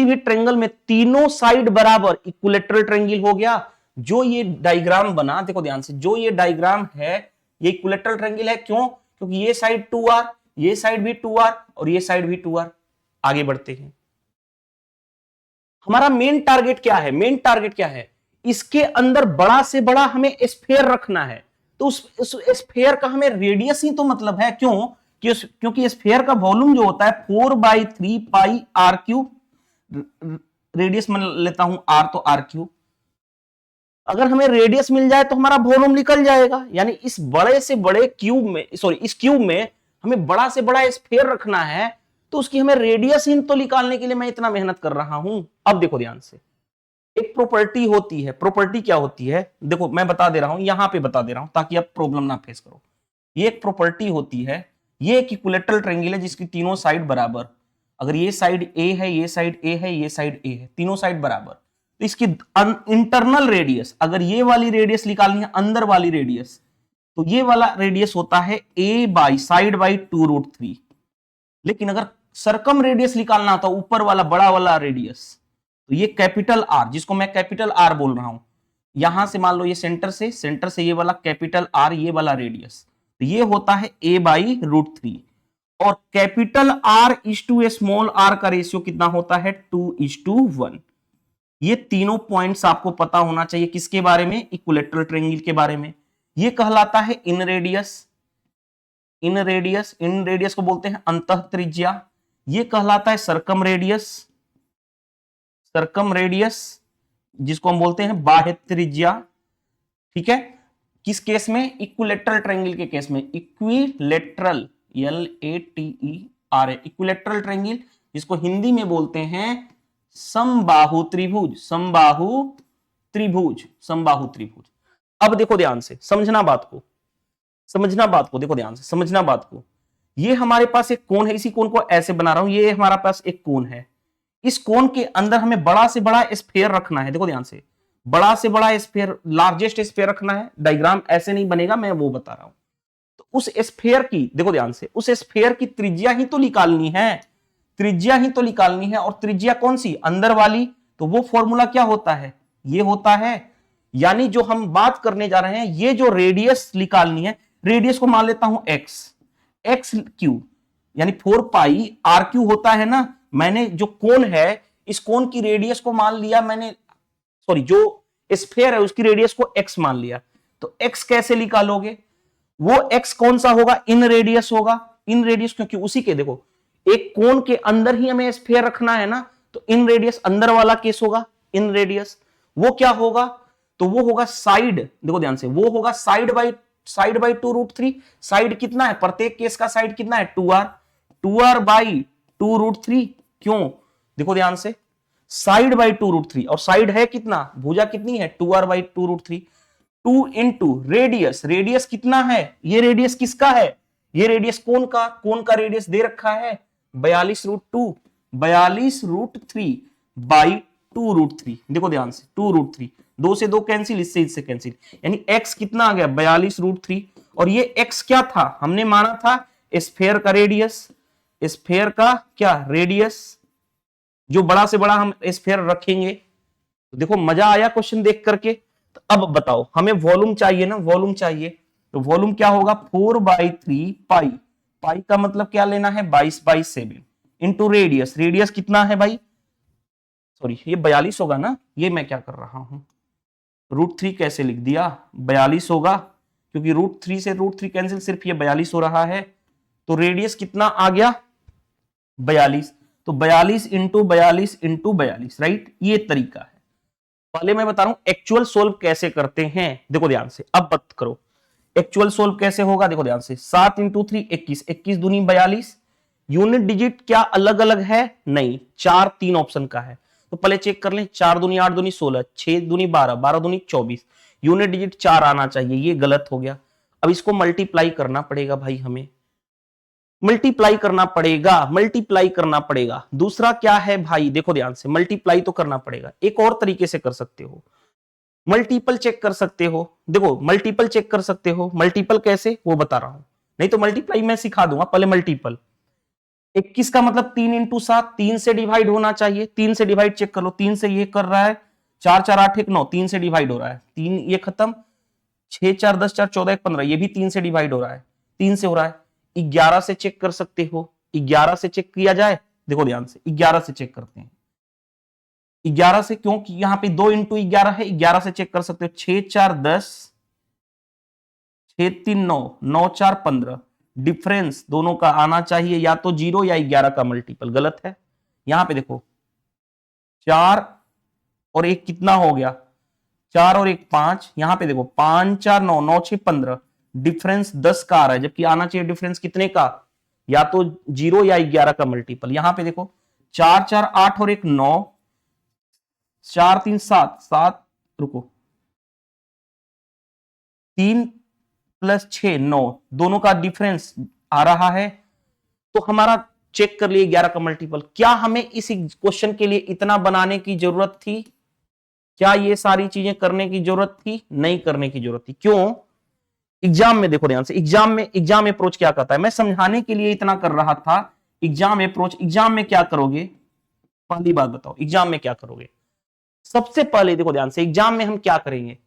भी ट्रेंगल में तीनों साइड बराबर इक्विलेटरल ट्रेंगल हो गया, जो ये डायग्राम बना, देखो ध्यान से, जो ये डायग्राम है ये इक्विलेटरल ट्रायंगल है। क्यों? क्योंकि ये साइड 2r, ये साइड भी 2r और ये साइड भी 2r। आगे बढ़ते हैं। हमारा मेन टारगेट क्या है? मेन टारगेट क्या है? इसके अंदर बड़ा से बड़ा हमें स्फीयर रखना है। तो उस स्फीयर का हमें रेडियस ही तो मतलब है। क्यों? क्योंकि स्फीयर का वॉल्यूम जो होता है 4/3 पाई आर क्यूब, रेडियस मान लेता हूं r, तो r क्यूब। अगर हमें रेडियस मिल जाए तो हमारा वॉल्यूम निकल जाएगा। यानी इस बड़े से बड़े क्यूब में, सॉरी इस क्यूब में हमें बड़ा से बड़ा स्फीयर रखना है, तो उसकी हमें रेडियस ही तो निकालने के लिए मैं इतना मेहनत कर रहा हूं। अब देखो ध्यान से, एक प्रॉपर्टी होती है। प्रॉपर्टी क्या होती है? देखो मैं बता दे रहा हूं, यहां पे बता दे रहा हूं ताकि आप प्रॉब्लम ना फेस करो। ये एक प्रॉपर्टी होती है, ये एक इक्विलेटरल ट्रायंगल है जिसकी तीनों साइड बराबर। अगर ये साइड ए है, ये साइड ए है, ये साइड ए है, तीनों साइड बराबर, तो इसकी इंटरनल रेडियस, अगर ये वाली रेडियस निकालनी है, अंदर वाली रेडियस, तो ये वाला रेडियस होता है a बाई साइड बाई 2√3। लेकिन अगर सरकम रेडियस निकालना होता, ऊपर वाला बड़ा वाला रेडियस, तो ये कैपिटल आर, जिसको मैं कैपिटल आर बोल रहा हूं, यहां से मान लो ये सेंटर से ये वाला कैपिटल आर, ये वाला रेडियस, तो ये होता है a/√3। और capital R is to small r का रेशियो कितना होता है? 2:1। ये तीनों पॉइंट्स आपको पता होना चाहिए। किसके बारे में? इक्विलेटरल ट्रायंगल के बारे में। ये कहलाता है इन रेडियस। इन रेडियस को बोलते हैं अंतः त्रिज्या। ये कहलाता है सरकम रेडियस, जिसको हम बोलते हैं बाह्य त्रिज्या। ठीक है? किस केस में? इक्विलेटरल ट्रायंगल के केस में। इक्विलेटरल, LATERA, इक्विलेटरल ट्रायंगल, जिसको हिंदी में बोलते हैं समबाहु त्रिभुज। अब देखो ध्यान से, समझना बात को, देखो ध्यान से समझना बात को। ये हमारे पास एक कोण है, इसी कोण को ऐसे बना रहा हूं, ये हमारा पास एक कोण है। इस कोण के अंदर हमें बड़ा से बड़ा स्फीयर रखना है। देखो ध्यान से, बड़ा से बड़ा स्फीयर, लार्जेस्ट स्फीयर रखना है। डायग्राम ऐसे नहीं बनेगा, मैं वो बता रहा हूं। तो उस स्फीयर की, देखो ध्यान से, उस स्फीयर की त्रिज्या ही तो निकालनी है। और त्रिज्या कौन सी? अंदर वाली। तो वो फॉर्मूला क्या होता है? ये होता है। यानी जो हम बात करने जा रहे हैं, ये जो रेडियस निकालनी है, रेडियस को मान लेता हूं x क्यूब, यानी 4 पाई आर क्यूब होता है ना। मैंने जो कोण है, इस कोण की रेडियस को मान लिया मैंने, सॉरी जो स्फीयर है उसकी रेडियस को x मान लिया। तो x कैसे निकालोगे? वो x कौन सा होगा? इन रेडियस होगा। इन रेडियस, क्योंकि उसी के, देखो एक कोण के अंदर ही हमें स्फीयर रखना है ना, तो इन रेडियस अंदर वाला केस होगा। इन रेडियस वो क्या होगा? तो वो होगा साइड, देखो ध्यान से, वो होगा साइड बाई 2√3। साइड कितना है? प्रत्येक केस का साइड कितना है? 2r by 2√3। क्यों? देखो ध्यान से, साइड बाई 2√3, और साइड है कितना? भुजा कितनी है? 2r by 2√3। 2 इंटू रेडियस कितना है? ये रेडियस किसका है? ये रेडियस कोण का रेडियस दे रखा है 42√3 बाई 2√3। देखो ध्यान से, 2√3, 2 से 2 कैंसिल, इससे कैंसिल, यानी x कितना आ गया? 42√3। और ये x क्या था? हमने माना था स्फीयर का रेडियस। स्फीयर का क्या? रेडियस। जो बड़ा से बड़ा हम स्फीयर रखेंगे। तो देखो मजा आया क्वेश्चन देख करके। तो अब बताओ, हमें वॉल्यूम चाहिए ना, वॉल्यूम चाहिए। तो वॉल्यूम क्या होगा? 4/3 पाई, पाई का मतलब क्या लेना है? 22/7 इंटू रेडियस कितना है भाई? सॉरी, ये 42 होगा ना, ये मैं क्या कर रहा हूं, √3 कैसे लिख दिया? 42 होगा, क्योंकि √3 से √3 कैंसिल, सिर्फ ये 42 हो रहा है। तो रेडियस कितना आ गया? 42। तो 42 इंटू 42, राइट? ये तरीका है। पहले मैं बता रहा हूं एक्चुअल सोल्व कैसे करते हैं। देखो ध्यान से, अब बात करो एक्चुअल सोल्व कैसे होगा। देखो ध्यान से, 7 इंटू 3 21, 21 दूनी 42। यूनिट डिजिट क्या अलग अलग है? नहीं, 4 3 ऑप्शन का है। तो पहले चेक कर लें, 4 दूनी 8 दूनी 16, 6 दूनी 12, 12 दूनी 24। यूनिट डिजिट 4 आना चाहिए, ये गलत हो गया। अब इसको मल्टीप्लाई करना पड़ेगा भाई, हमें मल्टीप्लाई करना पड़ेगा। दूसरा क्या है भाई? देखो ध्यान से, मल्टीप्लाई तो करना पड़ेगा। एक और तरीके से कर सकते हो, मल्टीपल चेक कर सकते हो। देखो मल्टीपल चेक कर सकते हो, मल्टीपल कैसे वो बता रहा हूं, नहीं तो मल्टीप्लाई मैं सिखा दूंगा, पहले मल्टीपल। 21 का मतलब 3 इंटू 7, 3 से डिवाइड होना चाहिए। 3 से डिवाइड चेक कर लो, 3 से ये कर रहा है 4 4 8 1 9, 3 से डिवाइड हो रहा है, 3 ये खत्म, 6 4 10 4 14 1 15, ये भी 3 से डिवाइड हो रहा है, 3 से हो रहा है। 11 से चेक कर सकते हो, 11 से चेक किया जाए, देखो ध्यान से 11 से चेक करते हैं। 11 से, क्योंकि यहां पे 2 इंटू 11 है, 11 से चेक कर सकते हो। 6 4 10, 6 3 9, 9 4 15, डिफरेंस दोनों का आना चाहिए या तो 0 या 11 का मल्टीपल, गलत है। यहां पे देखो 4 और 1 कितना हो गया, 4 और 1 5, यहां पे देखो 5 4 9, 9 6 15, डिफरेंस 10 का आ रहा है, जबकि आना चाहिए डिफरेंस कितने का, या तो 0 या 11 का मल्टीपल। यहां पे देखो 4 4 8 और 1 9, 4 3 7 7, रुको, 3 प्लस 6 9, दोनों का डिफरेंस आ रहा है, तो हमारा चेक कर लिए 11 का मल्टीपल। क्या हमें इस क्वेश्चन के लिए इतना बनाने की जरूरत थी? क्या ये सारी चीजें करने की जरूरत थी? नहीं करने की जरूरत थी। क्यों? एग्जाम में देखो ध्यान से, एग्जाम अप्रोच क्या करता है, मैं समझाने के लिए इतना कर रहा था। एग्जाम अप्रोच, एग्जाम में क्या करोगे, पहली बात बताओ, एग्जाम में क्या करोगे? सबसे पहले देखो ध्यान से, एग्जाम में हम क्या करेंगे,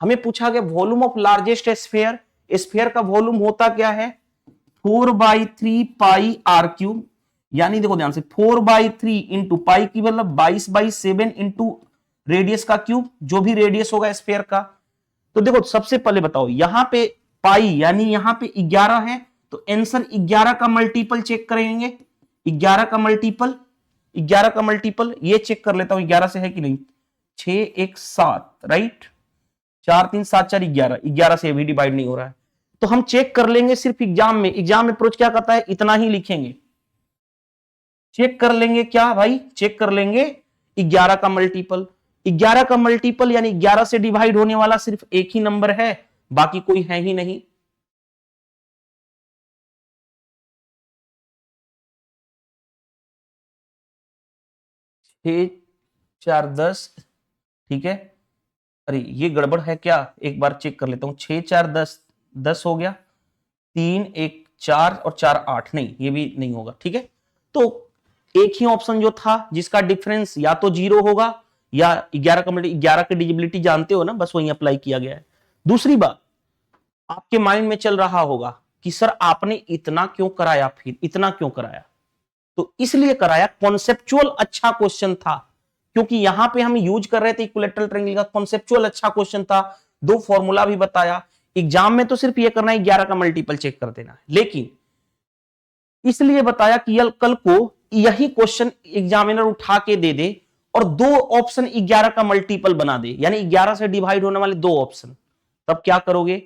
हमें पूछा गया volume of largest sphere, sphere का वॉल्यूम होता क्या है, 4/3 पाई आर क्यूब, यानी देखो ध्यान से 4/3 इंटू पाई की मतलब 22/7 इंटू रेडियस का क्यूब, जो भी रेडियस होगा स्फीयर का। तो देखो सबसे पहले बताओ, यहां पे पाई यानी यहां पे 11 है, तो आंसर 11 का मल्टीपल चेक करेंगे, 11 का मल्टीपल, 11 का मल्टीपल ये चेक कर लेता हूं 11 से है कि नहीं, 6 1 7, राइट, 4 3 7 4 11, 11 से भी डिवाइड नहीं हो रहा है, तो हम चेक कर लेंगे सिर्फ एग्जाम में। एग्जाम अप्रोच क्या करता है, इतना ही लिखेंगे, चेक कर लेंगे क्या भाई, चेक कर लेंगे 11 का मल्टीपल। 11 का मल्टीपल यानी 11 से डिवाइड होने वाला सिर्फ एक ही नंबर है, बाकी कोई है ही नहीं। छह 4 10, ठीक है, अरे ये गड़बड़ है क्या, एक बार चेक कर लेता हूं, 6 4 10, 10 हो गया, 3 1 4 और 4 8, नहीं ये भी नहीं होगा, ठीक है। तो एक ही ऑप्शन जो था जिसका डिफरेंस या तो 0 होगा या 11 का मल्टीपल, 11 की डिजिबिलिटी जानते हो ना, बस वही अप्लाई किया गया है। दूसरी बात, आपके माइंड में चल रहा होगा कि सर आपने इतना क्यों कराया, फिर इतना क्यों कराया, तो इसलिए कराया कॉन्सेप्चुअल अच्छा क्वेश्चन था, क्योंकि यहां पे हम यूज कर रहे थे इक्विलैटरल ट्रायंगल का, कॉन्सेप्चुअल अच्छा क्वेश्चन था, दो फॉर्मूला भी बताया। एग्जाम में तो सिर्फ ये करना है 11 का मल्टीपल चेक कर देना, लेकिन इसलिए बताया कि कल को यही क्वेश्चन एग्जामिनर उठा के दे दे और दो ऑप्शन 11 का मल्टीपल बना दे, यानी 11 से डिवाइड होने वाले दो ऑप्शन, तब क्या करोगे?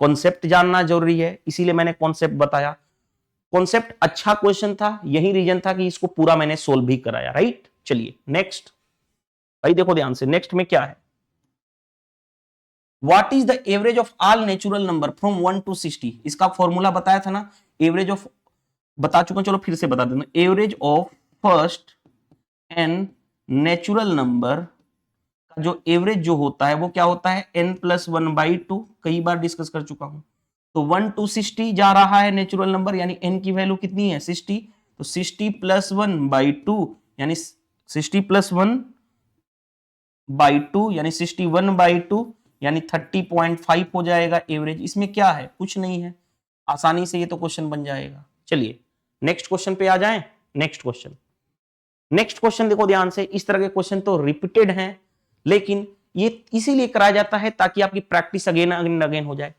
कॉन्सेप्ट जानना जरूरी है, इसीलिए मैंने कॉन्सेप्ट बताया। कॉन्सेप्ट अच्छा क्वेश्चन था, यही रीजन था कि इसको पूरा मैंने सोल्व भी कराया, राइट। चलिए नेक्स्ट, भाई देखो ध्यान से, नेक्स्ट में क्या है, what is the average of all natural number from 1 to 60, इसका फॉर्मूला बताया था ना, एवरेज ऑफ बता चुका, चलो फिर से बता देना, average of first n natural number का जो एवरेज जो होता है वो क्या होता है, n+1/2, कई बार डिस्कस कर चुका हूं। तो 1 to 60 जा रहा है नेचुरल नंबर, यानी n की वैल्यू कितनी है 60, तो 60 + 1/2 यानी 60 + 1/2 यानी 61/2 यानी 30.5 हो जाएगा एवरेज। इसमें क्या है, कुछ नहीं है, आसानी से ये तो क्वेश्चन बन जाएगा। चलिए नेक्स्ट क्वेश्चन पे आ जाएं। नेक्स्ट क्वेश्चन देखो ध्यान से, इस तरह के क्वेश्चन तो रिपीटेड हैं, लेकिन ये इसीलिए कराया जाता है ताकि आपकी प्रैक्टिस अगेन अगेन अगेन हो जाए।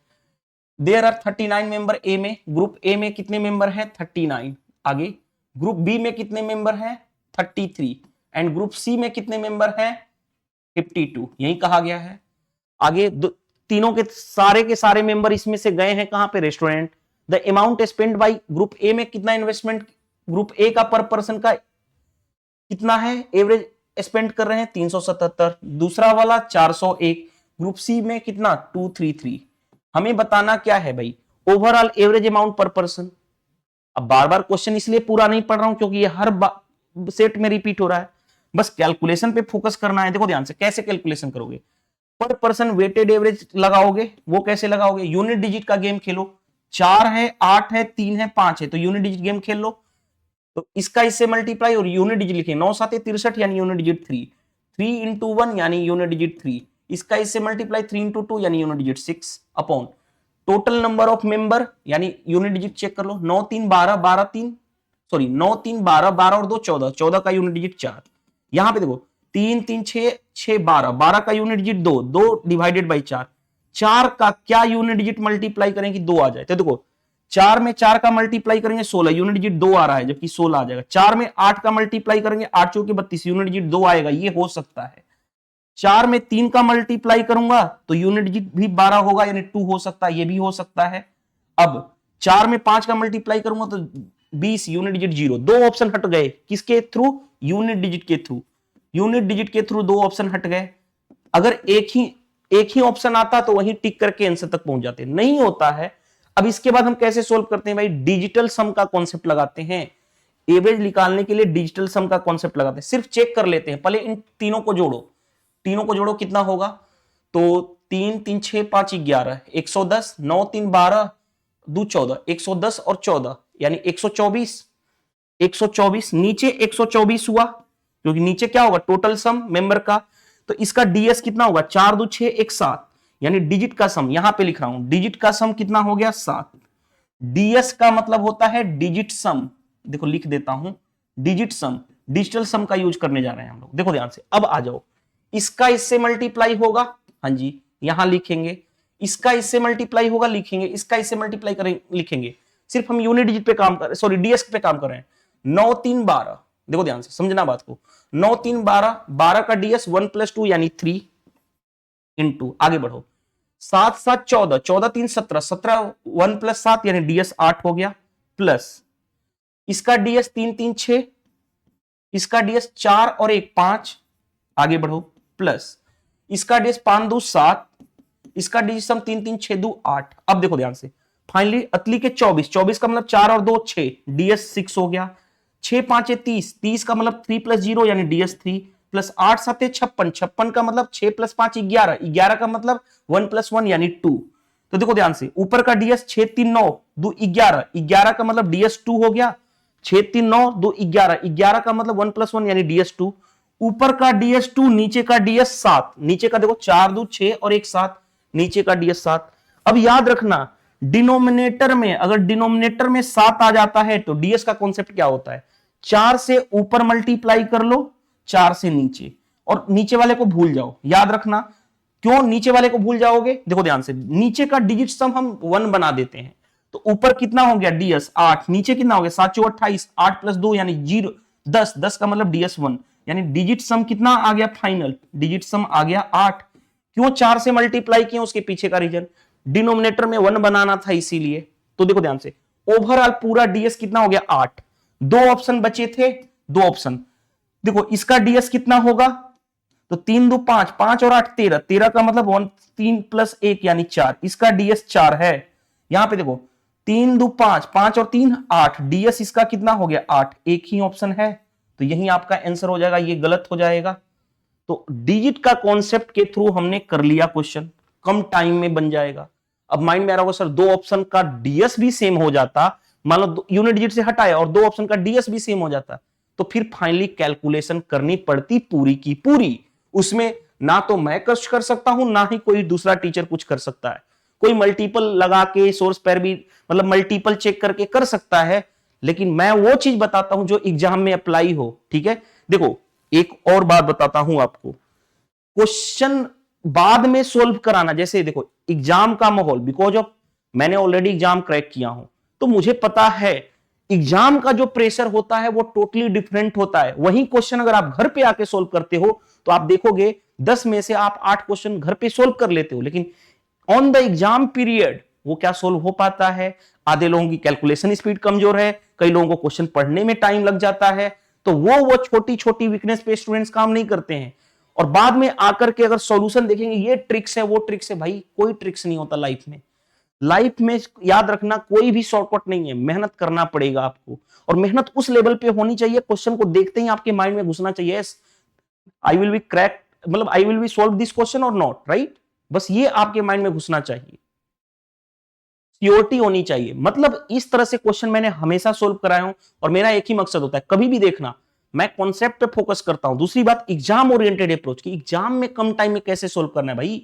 देयर आर 39 मेंबर ए में, ग्रुप ए में कितने मेंबर है 39, आगे ग्रुप बी में कितने मेंबर है 33 एंड ग्रुप सी में कितने मेंबर है 52, यही कहा गया है। आगे तीनों के सारे मेंबर इसमें से गए हैं कहां पे, restaurant. The amount spend by group A में कितना इन्वेस्टमेंट, ग्रुप ए का पर पर्सन का कितना है, एवरेज स्पेंड कर रहे हैं 377, दूसरा वाला 401, ग्रुप सी में कितना 233। हमें बताना क्या है भाई, ओवरऑल एवरेज अमाउंट पर पर्सन। अब बार बार क्वेश्चन इसलिए पूरा नहीं पढ़ रहा हूं क्योंकि ये हर सेट में रिपीट हो रहा है, बस कैलकुलेशन पे फोकस करना है। देखो ध्यान से, कैसे कैलकुलेशन करोगे, पर पर्सन वेटेड एवरेज लगाओगे, वो कैसे लगाओगे, यूनिट डिजिट का गेम खेलो, 4 है 8 है 3 है 5 है, तो यूनिट डिजिट गेम खेल लो, तो इसका इससे मल्टीप्लाई और यूनिट डिजिट लिखे, 9 7 63 यानी यूनिट डिजिट 3, 3 इंटू 1 यानी यूनिट डिजिट 3, इसका इससे मल्टीप्लाई 3 इंटू 2 यानी unit digit 6 upon total number of member यानी यूनिट डिजिट चेक कर लो, 9 3 12 12 3 सॉरी 9 3 12 12 और 2 14, 14 का यूनिट डिजिट 4। यहां पे देखो 3 3 6 6 12, 12 का यूनिट डिजिट 2, 2 डिवाइडेड बाई 4, 4 का क्या यूनिट डिजिट मल्टीप्लाई करें कि 2 आ जाए, तो देखो 4 में 4 का मल्टीप्लाई करेंगे 16, यूनिट डिजिट 2 आ रहा है जबकि 16 आ जाएगा। 4 में 8 का मल्टीप्लाई करेंगे 8 चौके 32, यूनिट डिजिट 2 आएगा, ये हो सकता है। 4 में 3 का मल्टीप्लाई करूंगा तो यूनिट डिजिट भी 12 होगा यानी 2 हो सकता है, ये भी हो सकता है। अब 4 में 5 का मल्टीप्लाई करूंगा तो 20, यूनिट डिजिट 0, दो ऑप्शन हट गए, किसके थ्रू, यूनिट डिजिट के थ्रू, यूनिट डिजिट के थ्रू दो ऑप्शन हट गए। अगर एक ही ऑप्शन आता तो वहीं टिक करके आंसर तक पहुंच जाते, नहीं होता है। अब इसके बाद हम कैसे सोल्व करते हैं भाई, डिजिटल सम का कॉन्सेप्ट लगाते हैं, एवरेज निकालने के लिए डिजिटल सम का कॉन्सेप्ट लगाते हैं। सिर्फ चेक कर लेते हैं, पहले इन तीनों को जोड़ो, तीनों को जोड़ो कितना होगा, तो 3 3 6 5 11, 110, 9 3 12 2 14, 110 और 14 यानी 124, 124 नीचे 124 हुआ, क्योंकि नीचे क्या होगा टोटल सम मेंबर का, तो इसका डीएस कितना होगा 4 2 6 1 7 यानी डिजिट का सम, यहां पे लिख रहा हूं डिजिट का सम कितना हो गया 7। डीएस का मतलब होता है डिजिट सम, देखो लिख देता हूं डिजिट सम, डिजिटल सम का यूज करने जा रहे हैं हम लोग, देखो ध्यान से। अब आ जाओ, इसका इससे मल्टीप्लाई होगा, हाँ जी यहां लिखेंगे, इसका इससे मल्टीप्लाई होगा लिखेंगे, इसका इससे मल्टीप्लाई करें लिखेंगे। सिर्फ हम यूनिट डिजिट पे काम कर, सॉरी डीएस पे काम कर रहे हैं। 9 3 12, देखो ध्यान से समझना बात को, 9 3 12, 12 का डीएस 1 + 2 यानी 3 इंटू, आगे बढ़ो 7 7 14, 14 3 17, 17 1 + 7 यानी डीएस 8 हो गया, प्लस इसका डीएस 3 3 6, इसका डीएस 4 और 1 5, आगे बढ़ो, प्लस इसका डीएस 5 2 7, इसका डीएस सम 3 3 6 2 8। अब देखो ध्यान से, फाइनली अतली के 24, 24 का मतलब 4 और 2 6, डीएस 6 हो गया, 6 5 30, 30 का मतलब 3 + 0 यानी डीएस 3, प्लस 8 7 56, 56 का मतलब 6 + 5 11, 11 का मतलब 1 + 1 यानी 2। तो देखो ध्यान से, ऊपर का डीएस 6 3 9 2 11, 11 का मतलब डीएस 2 हो गया, 6 3 9 2 11, 11 का मतलब 1 + 1 यानी डीएस 2, ऊपर का डीएस 2, नीचे का डीएस 7, नीचे का देखो 4 2 6 और 1 7, नीचे का डीएस 7। अब याद रखना डिनोमिनेटर में, अगर डिनोमिनेटर में 7 आ जाता है तो डीएस का कॉन्सेप्ट क्या होता है, 4 से ऊपर मल्टीप्लाई कर लो 4 से नीचे, और नीचे वाले को भूल जाओ। याद रखना क्यों नीचे वाले को भूल जाओगे, देखो ध्यान से, नीचे का डिजिट सम हम 1 बना देते हैं, तो ऊपर कितना हो गया डीएस 8, नीचे कितना हो गया 7 4 28, 8 + 2 यानी 0 10, 10 का मतलब डीएस 1 यानी डिजिट सम कितना आ गया, फाइनल डिजिट सम आ गया 8। क्यों 4 से मल्टीप्लाई किया, उसके पीछे का रीजन, डिनोमिनेटर में 1 बनाना था इसीलिए। तो देखो ध्यान से, ओवरऑल पूरा डीएस कितना हो गया 8, दो ऑप्शन बचे थे, दो ऑप्शन, देखो इसका डीएस कितना होगा, तो 3 2 5, 5 और 8 13, 13 का मतलब 1 3 + 1 यानी 4, इसका डीएस 4 है। यहां पे देखो 3 2 5, 5 और 3 8, डीएस इसका कितना हो गया 8, एक ही ऑप्शन है, तो यही आपका आंसर हो जाएगा, ये गलत हो जाएगा। तो डिजिट का कॉन्सेप्ट के थ्रू हमने कर लिया क्वेश्चन, कम टाइम में बन जाएगा। अब माइंड में आ रहा होगा सर दो ऑप्शन का डीएस भी सेम हो जाता, मान लो यूनिट डिजिट से हटाया और दो ऑप्शन का डीएस भी सेम हो जाता, तो फिर फाइनली कैलकुलेशन करनी पड़ती पूरी की पूरी, उसमें ना तो मैं कुछ कर सकता हूं ना ही कोई दूसरा टीचर कुछ कर सकता है। कोई मल्टीपल लगा के सोर्स पर भी मतलब मल्टीपल चेक करके कर सकता है, लेकिन मैं वो चीज बताता हूं जो एग्जाम में अप्लाई हो, ठीक है। देखो एक और बात बताता हूं आपको, क्वेश्चन बाद में सोल्व कराना, जैसे देखो एग्जाम का माहौल, बिकॉज ऑफ मैंने ऑलरेडी एग्जाम क्रैक किया हूं तो मुझे पता है एग्जाम का जो प्रेशर होता है वो टोटली डिफरेंट होता है। वही क्वेश्चन अगर आप घर पे आके सोल्व करते हो तो आप देखोगे 10 में से आप 8 क्वेश्चन घर पे सोल्व कर लेते हो, लेकिन ऑन द एग्जाम पीरियड वो क्या सोल्व हो पाता है। आधे लोगों की कैलकुलेशन स्पीड कमजोर है, कई लोगों को क्वेश्चन पढ़ने में टाइम लग जाता है, तो वो छोटी छोटी वीकनेस पे स्टूडेंट्स काम नहीं करते हैं, और बाद में आकर के अगर सॉल्यूशन देखेंगे ये ट्रिक्स है वो ट्रिक्स है, भाई कोई ट्रिक्स नहीं होता लाइफ में। लाइफ में याद रखना कोई भी शॉर्टकट नहीं है, मेहनत करना पड़ेगा आपको, और मेहनत उस लेवल पे होनी चाहिए, क्वेश्चन को देखते ही आपके माइंड में घुसना चाहिए, आई विल बी क्रैक, मतलब I will be solve this question और नॉट, राइट, बस ये आपके माइंड में घुसना चाहिए, सियोरिटी होनी चाहिए। मतलब इस तरह से क्वेश्चन मैंने हमेशा सोल्व कराया हूं, और मेरा एक ही मकसद होता है, कभी भी देखना मैं कॉन्सेप्ट पे फोकस करता हूं। दूसरी बात, एग्जाम ओरिएंटेड अप्रोच की, एग्जाम में कम टाइम में कैसे सोल्व करना है भाई।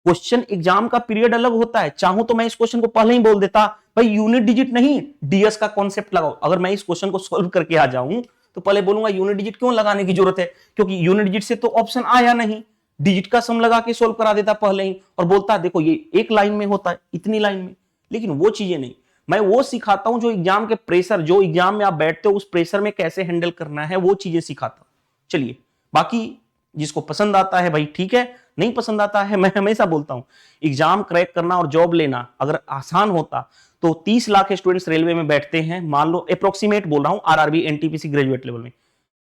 क्वेश्चन एग्जाम का पीरियड अलग होता है। चाहूं तो मैं इस क्वेश्चन को पहले ही बोल देता भाई यूनिट डिजिट नहीं, डीएस का कॉन्सेप्ट लगाओ। अगर मैं इस क्वेश्चन को सोल्व करके आ जाऊं तो पहले बोलूंगा यूनिट डिजिट क्यों लगाने की जरूरत है, क्योंकि यूनिट डिजिट से तो ऑप्शन आया नहीं, डिजिट का सम लगा के सोल्व करा देता पहले ही और बोलता देखो ये एक लाइन में होता है, इतनी लाइन में। लेकिन वो चीजें नहीं, मैं वो सिखाता हूं जो एग्जाम के प्रेशर, जो एग्जाम में आप बैठते हो उस प्रेशर में कैसे हैंडल करना है, वो चीजें सिखाता हूं। चलिए, बाकी जिसको पसंद आता है भाई ठीक है, नहीं पसंद आता है, मैं हमेशा बोलता हूं एग्जाम क्रैक करना और जॉब लेना अगर आसान होता तो 30 लाख स्टूडेंट्स रेलवे में बैठते हैं, मान लो अप्रोक्सीमेट बोल रहा हूं, आरआरबी एनटीपीसी ग्रेजुएट लेवल में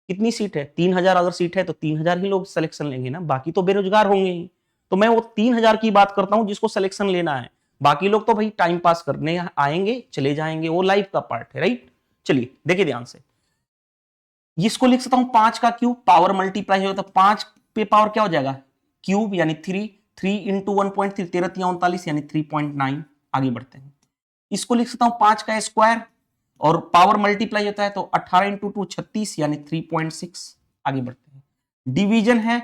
कितनी सीट है, 3000 अगर सीट है तो 3000 ही लोग सिलेक्शन लेंगे ना, बाकी तो बेरोजगार होंगे ही। तो मैं वो 3000 की बात करता हूं जिसको सिलेक्शन लेना है, बाकी लोग तो भाई टाइम पास करने आएंगे चले जाएंगे, वो लाइफ का पार्ट है, राइट। चलिए देखिए ध्यान से, इसको लिख सकता हूं 5 का क्यूब, पावर मल्टीप्लाई हो तो 5 पे पावर क्या हो जाएगा क्यूब यानी 3, 3 इंटू 1.3, 13 यानी 3.9। आगे बढ़ते हैं, इसको लिख सकता हूं 5 का स्क्वायर और पावर मल्टीप्लाई होता है तो 18 इंटू 2 36 यानी 3.6। आगे बढ़ते हैं, डिवीजन है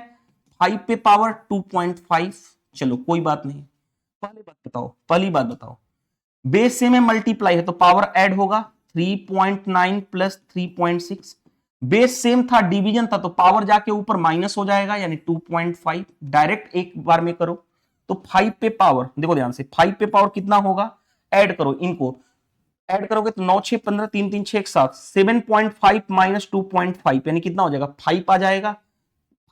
5 पे पावर 2.5, चलो कोई बात नहीं। पहली बात बताओ, बेस से में मल्टीप्लाई है तो पावर ऐड होगा 3.9 प्लस 3.6, बेस सेम था डिवीजन था तो पावर जाके ऊपर माइनस हो जाएगा यानी 2.5। डायरेक्ट एक बार में करो तो 5 पे पावर, देखो ध्यान से 5 पे पावर कितना होगा, ऐड करो, इनको ऐड करोगे तो 9 6 15 3 3 6 7, 7.5 माइनस 2.5 यानी कितना हो जाएगा 5 आ जाएगा,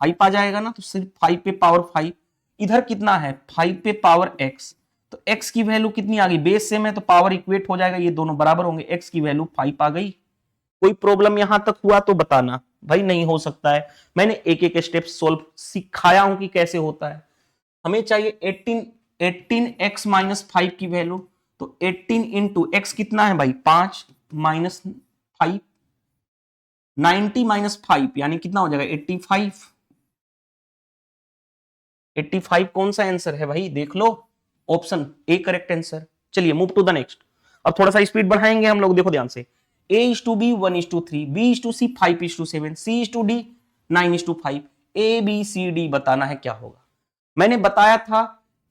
5 आ जाएगा ना, तो सिर्फ 5 पे पावर 5। इधर कितना है 5 पे पावर x, तो x की वैल्यू कितनी आ गई, बेस सेम है तो पावर इक्वेट हो जाएगा, ये दोनों बराबर होंगे, x की वैल्यू 5 आ गई। कोई प्रॉब्लम यहां तक हुआ तो बताना भाई, नहीं हो सकता है, मैंने एक एक स्टेप सोल्व सिखाया हूं कि कैसे होता है। हमें चाहिए 18x माइनस 5 की वैल्यू, तो 18 इंटू एक्स कितना है भाई 5 माइनस 5, 90 माइनस 5 यानी कितना हो जाएगा 85। 85 कौन सा आंसर है भाई, देख लो, ऑप्शन ए करेक्ट आंसर। चलिए मूव टू द नेक्स्ट, अब थोड़ा सा स्पीड बढ़ाएंगे हम लोग, देखो ध्यान से, A:B 1:3, B:C 5:7, C:D 9:5, ABCD बताना है क्या होगा। मैंने बताया था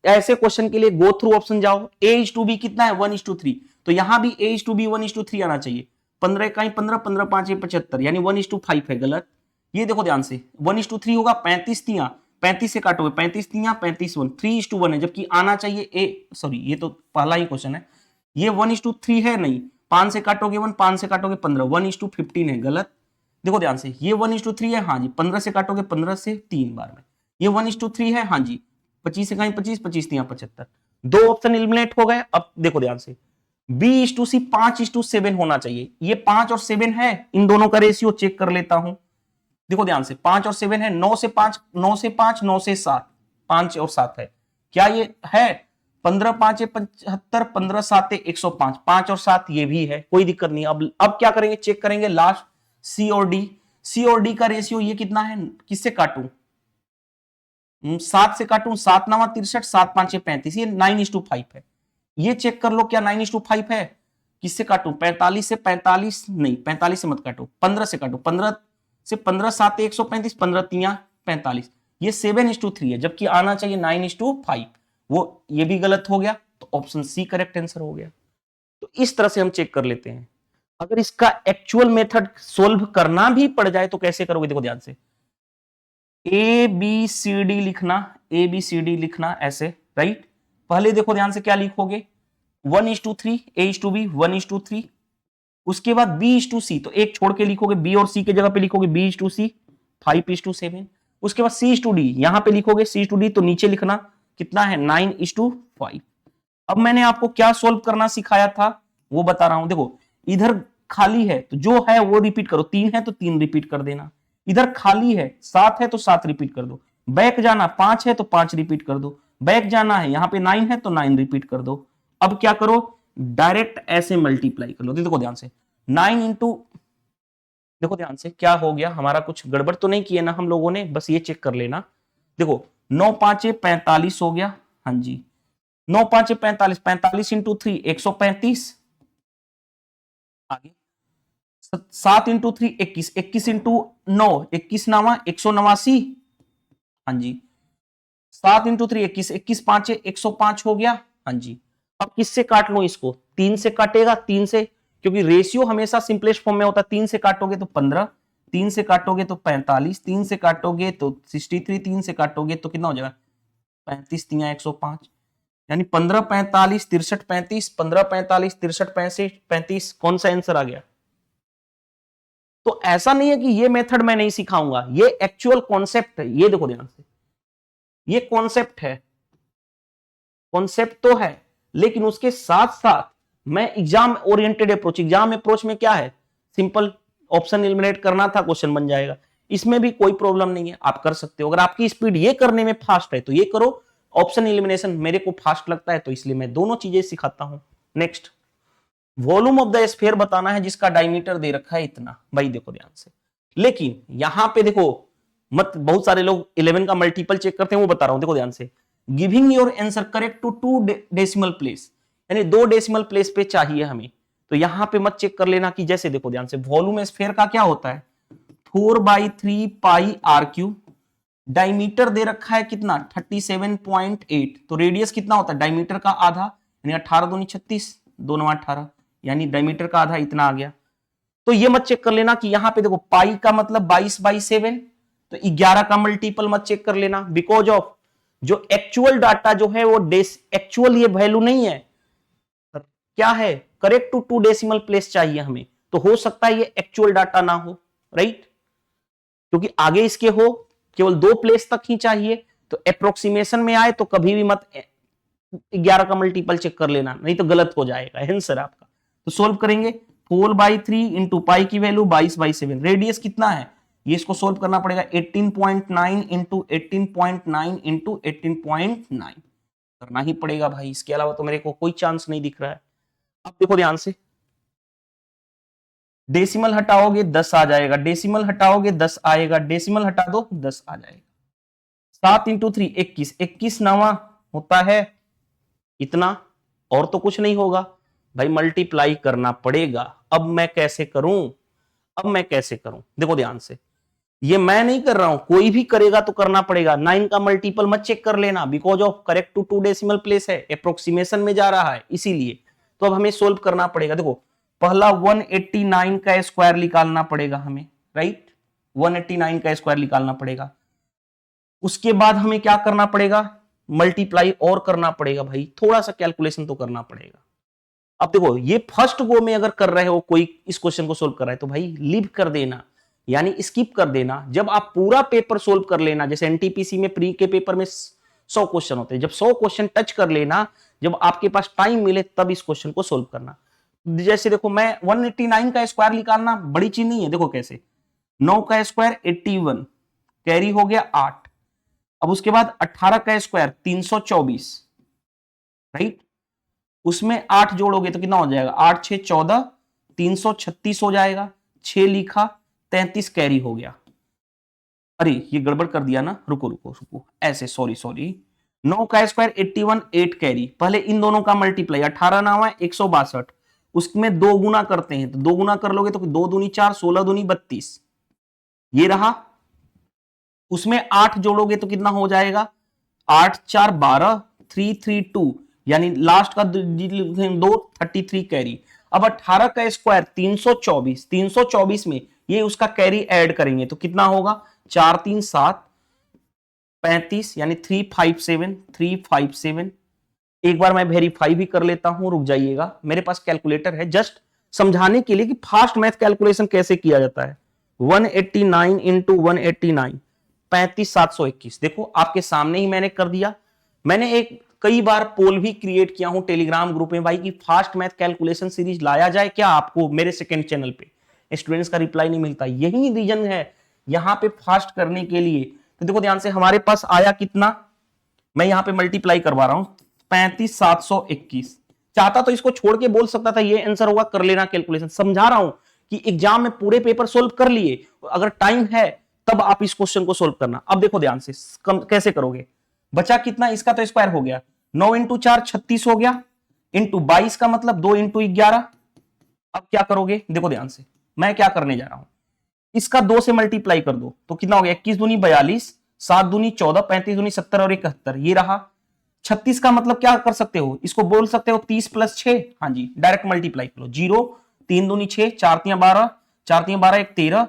ऐसे क्वेश्चन के लिए गो थ्रू ऑप्शन जाओ, A:B कितना है 1:3, तो यहां भी A:B 1:3 आना चाहिए, 15 का 15, 15 5 75 यानी 1:5 है, गलत। ये देखो ध्यान से 1:3 होगा, 35 तिया 35 से काटोगे 35 तिया 35 1, 3:1 है, जबकि आना चाहिए सॉरी ये तो पहला ही क्वेश्चन है, ये 1:3 है नहीं, 5 से काटोगे 1, 5 से काटोगे 15, 1:15 है, गलत। देखो ध्यान से, ये 1:3 है, हाँ जी, 15 से काटोगे 15 से 3 बार में, ये 1:3 है, हाँ जी, 25 से कहीं 25, 25 तिया 75, दो ऑप्शन एलिमिनेट हो गए। अब देखो ध्यान से, B:C 5:7 होना चाहिए, ये 5 और 7 है, इन दोनों का रेशियो चेक कर लेता हूं। देखो ध्यान से 5 और 7 है, 9 से 5, 9 से 5, 9 से 7, 5 और 7 है, क्या ये है 15 5 75, 15 7 105, 5 और 7 ये भी है, कोई दिक्कत नहीं। अब क्या करेंगे, चेक करेंगे लास्ट सी और डी, सी और डी का रेशियो ये कितना है, किससे काटूं 7 से काटूं, 7 9 63, 7 5 35, ये 9:5 है, ये चेक कर लो क्या 9:5 है। किससे काटूं 45 से 45 नहीं, 45 से मत काटो, 15 से काटो, 15 से 15 7 135, 15 तिया 45, ये 7:3 है, जबकि आना चाहिए 9:5, वो ये भी गलत हो गया, तो ऑप्शन सी करेक्ट आंसर हो गया। तो इस तरह से हम चेक कर लेते हैं। अगर इसका एक्चुअल मेथड सोल्व करना भी पड़ जाए तो कैसे करोगे, देखो ध्यान से, ए बी सी डी लिखना, ए बी सी डी लिखना ऐसे, राइट। पहले देखो ध्यान से क्या लिखोगे 1:3, A:B 1:3, उसके बाद B:C, तो एक छोड़ के लिखोगे, B और C के जगह पे लिखोगे B:C 5:7, उसके बाद C:D यहां पे लिखोगे, C:D तो नीचे लिखना कितना है 9:5। अब मैंने आपको क्या सोल्व करना सिखाया था वो बता रहा हूं, देखो इधर खाली है तो जो है वो रिपीट करो, 3 है तो 3 रिपीट कर देना, इधर खाली है 7 है तो 7 रिपीट कर दो, बैक जाना 5 है तो 5 रिपीट कर दो, बैक जाना है यहां पे 9 है तो 9 रिपीट कर दो। अब क्या करो, डायरेक्ट ऐसे मल्टीप्लाई कर लो, देखो ध्यान से 9 इंटू, देखो ध्यान से क्या हो गया, हमारा कुछ गड़बड़ तो नहीं किया ना हम लोगों ने, बस ये चेक कर लेना। देखो 9 5 45 हो गया, हाँ जी, 9 5 45, 45 इंटू 3 135, आगे 7 इंटू 3 21, 21 इंटू 9 21 नावा 189। हाँ जी, 7 इंटू 3 21, 21 5 105 हो गया। हाँ जी, अब किससे काट लो इसको, 3 से काटेगा, 3 से, क्योंकि रेशियो हमेशा सिंपलेस्ट फॉर्म में होता है। 3 से काटोगे तो 15, 3 से काटोगे तो 45, 3 से काटोगे तो 63, 3 से काटोगे तो कितना हो जाएगा 35 3 105, यानी 15 45 63 35, 15 45 63 65 35। कौन सा आंसर आ गया? तो ऐसा नहीं है कि ये मेथड मैं नहीं सिखाऊंगा, ये एक्चुअल कॉन्सेप्ट है। ये देखो ध्यान से, ये कॉन्सेप्ट है, कॉन्सेप्ट तो है, लेकिन उसके साथ साथ मैं exam oriented approach, exam approach में क्या है, सिंपल ऑप्शन एलिमिनेट करना था, क्वेश्चन बन जाएगा। इसमें भी कोई प्रॉब्लम नहीं है, आप कर सकते हो। अगर आपकी स्पीड ये करने में फास्ट है तो ये करो, ऑप्शन एलिमिनेशन मेरे को फास्ट लगता है तो इसलिए मैं दोनों चीजें सिखाता हूं। Next, volume of the sphere बताना है जिसका डायमीटर दे रखा है इतना। भाई देखो ध्यान से, लेकिन यहां पे देखो मत, बहुत सारे लोग 11 का मल्टीपल चेक करते हैं, वो बता रहा हूं, देखो ध्यान से। Giving your answer correct to 2 decimal place, यानी 2 डेसिमल प्लेस पे चाहिए हमें। तो यहां पे मत चेक कर लेना कि जैसे देखो ध्यान से, वॉल्यूम स्फीयर का क्या होता है 4/3 पाई आर क्यूब, डायमीटर दे रखा है कितना 37.8, तो रेडियस कितना होता है डायमीटर का आधा, यानी 18 दूनी 36, 2 9 18, यानी डायमीटर का आधा इतना आ गया। तो ये मत चेक कर लेना कि यहां पे देखो पाई का मतलब 22/7, तो 11 का मल्टीपल मत चेक कर लेना, बिकॉज ऑफ जो एक्चुअल डाटा जो है वो एक्चुअल ये वैल्यू नहीं है, क्या है करेक्ट टू 2 डेसिमल प्लेस चाहिए हमें। तो हो सकता है ये एक्चुअल डाटा ना हो, राइट, क्योंकि आगे इसके हो केवल 2 प्लेस तक ही चाहिए। तो अप्रोक्सीमेशन में आए तो कभी भी मत 11 का मल्टीपल चेक कर लेना, नहीं तो गलत हो जाएगा आंसर आपका। तो सोल्व करेंगे, 4/3 इंटू पाई की वैल्यू 22/7, रेडियस कितना है ये इसको सोल्व करना पड़ेगा 18.9 इंटू 18.9 इंटू 18.9 करना ही पड़ेगा भाई, इसके अलावा तो मेरे को कोई चांस नहीं दिख रहा है। अब देखो ध्यान से, डेसिमल हटाओगे 10 आ जाएगा, डेसिमल हटाओगे 10 आएगा, डेसिमल हटा दो 10 आ जाएगा। 7 इंटू 3 21, 21 नवा होता है इतना, और तो कुछ नहीं होगा भाई, मल्टीप्लाई करना पड़ेगा। अब मैं कैसे करूं, अब मैं कैसे करूं, देखो ध्यान से, ये मैं नहीं कर रहा हूं, कोई भी करेगा तो करना पड़ेगा। 9 का मल्टीपल मत चेक कर लेना, because of correct to 2 decimal place है, अप्रोक्सीमेशन में जा रहा है इसीलिए। तो अब हमें सोल्व करना पड़ेगा। देखो पहला 189 का स्क्वायर निकालना पड़ेगा हमें, राइट, 189 का स्क्वायर निकालना पड़ेगा। उसके बाद हमें क्या करना पड़ेगा, मल्टीप्लाई और करना पड़ेगा भाई, थोड़ा सा कैलकुलेशन तो करना पड़ेगा। अब देखो ये फर्स्ट गो में अगर कर रहे हो, कोई इस क्वेश्चन को सोल्व कर रहा है तो भाई लीव कर देना, यानी स्किप कर देना। जब आप पूरा पेपर सोल्व कर लेना, जैसे एनटीपीसी में प्री के पेपर में 100 क्वेश्चन होते हैं, जब 100 क्वेश्चन टच कर लेना, जब आपके पास टाइम मिले तब इस क्वेश्चन को सोल्व करना। जैसे देखो मैं 189 का स्क्वायर निकालना बड़ी चीज नहीं है, देखो कैसे, 9 का स्क्वायर 81, कैरी हो गया 8, अब उसके बाद 18 का स्क्वायर 324, राइट, उसमें 8 जोड़ोगे तो कितना हो जाएगा 8 6 14, 336 हो जाएगा, 6 लिखा 33 कैरी हो गया। अरे ये गड़बड़ कर दिया ना, रुको रुको रुको, ऐसे सॉरी सॉरी, 9 का स्क्वायर 81, 8 कैरी, पहले इन दोनों का मल्टीप्लाई, 18 ना हुआ 162, उसमें 2 गुना करते हैं, तो 2 गुना कर लोगे तो 2 दूनी 4, 16 दूनी 32, ये रहा। उसमें 8 जोड़ोगे तो कितना हो जाएगा 8 4 12, 332, यानी लास्ट का 2 33 कैरी। अब 18 का स्क्वायर 324, 324 में ये उसका कैरी ऐड करेंगे तो कितना होगा 4 3 7 35, यानी 357, 357। एक बार मैं वेरीफाई भी कर लेता हूं, रुक जाइएगा, मेरे पास कैलकुलेटर है जस्ट समझाने के लिए कि फास्ट मैथ कैलकुलेशन कैसे किया जाता है। 189 इंटू 189, 35,721, देखो आपके सामने ही मैंने कर दिया। मैंने एक कई बार पोल भी क्रिएट किया हूं टेलीग्राम ग्रुप में भाई कि फास्ट मैथ कैलकुलेशन सीरीज लाया जाए क्या, आपको मेरे सेकंड चैनल पे स्टूडेंट्स का रिप्लाई नहीं मिलता, यही रीजन है यहां पे फास्ट करने के लिए। तो देखो ध्यान से, हमारे पास आया कितना, मैं यहां पे मल्टीप्लाई करवा रहा हूं 35,721, चाहता तो इसको छोड़ के बोल सकता था ये आंसर होगा, कर लेना कैलकुलेशन, समझा रहा हूं कि एग्जाम में पूरे पेपर सोल्व कर लिए, अगर टाइम है तब आप इस क्वेश्चन को सोल्व करना। अब देखो ध्यान से कैसे करोगे, बचा कितना, इसका तो स्क्वायर हो गया, 9 इंटू 4 36 हो गया, इंटू 22 का मतलब 2 इंटू 11। अब क्या करोगे, देखो ध्यान से, मैं क्या करने जा रहा हूं, इसका 2 से मल्टीप्लाई कर दो तो कितना हो गया, 21 दूनी 42, 7 दूनी 14, 35 दूनी 70 और 71, ये रहा 36 का मतलब क्या कर सकते हो, इसको बोल सकते हो 30 प्लस 6, हाँ जी डायरेक्ट मल्टीप्लाई करो, 0, 3 दूनी 6, 4 तियां 12, 4 तियां 12, 1 13,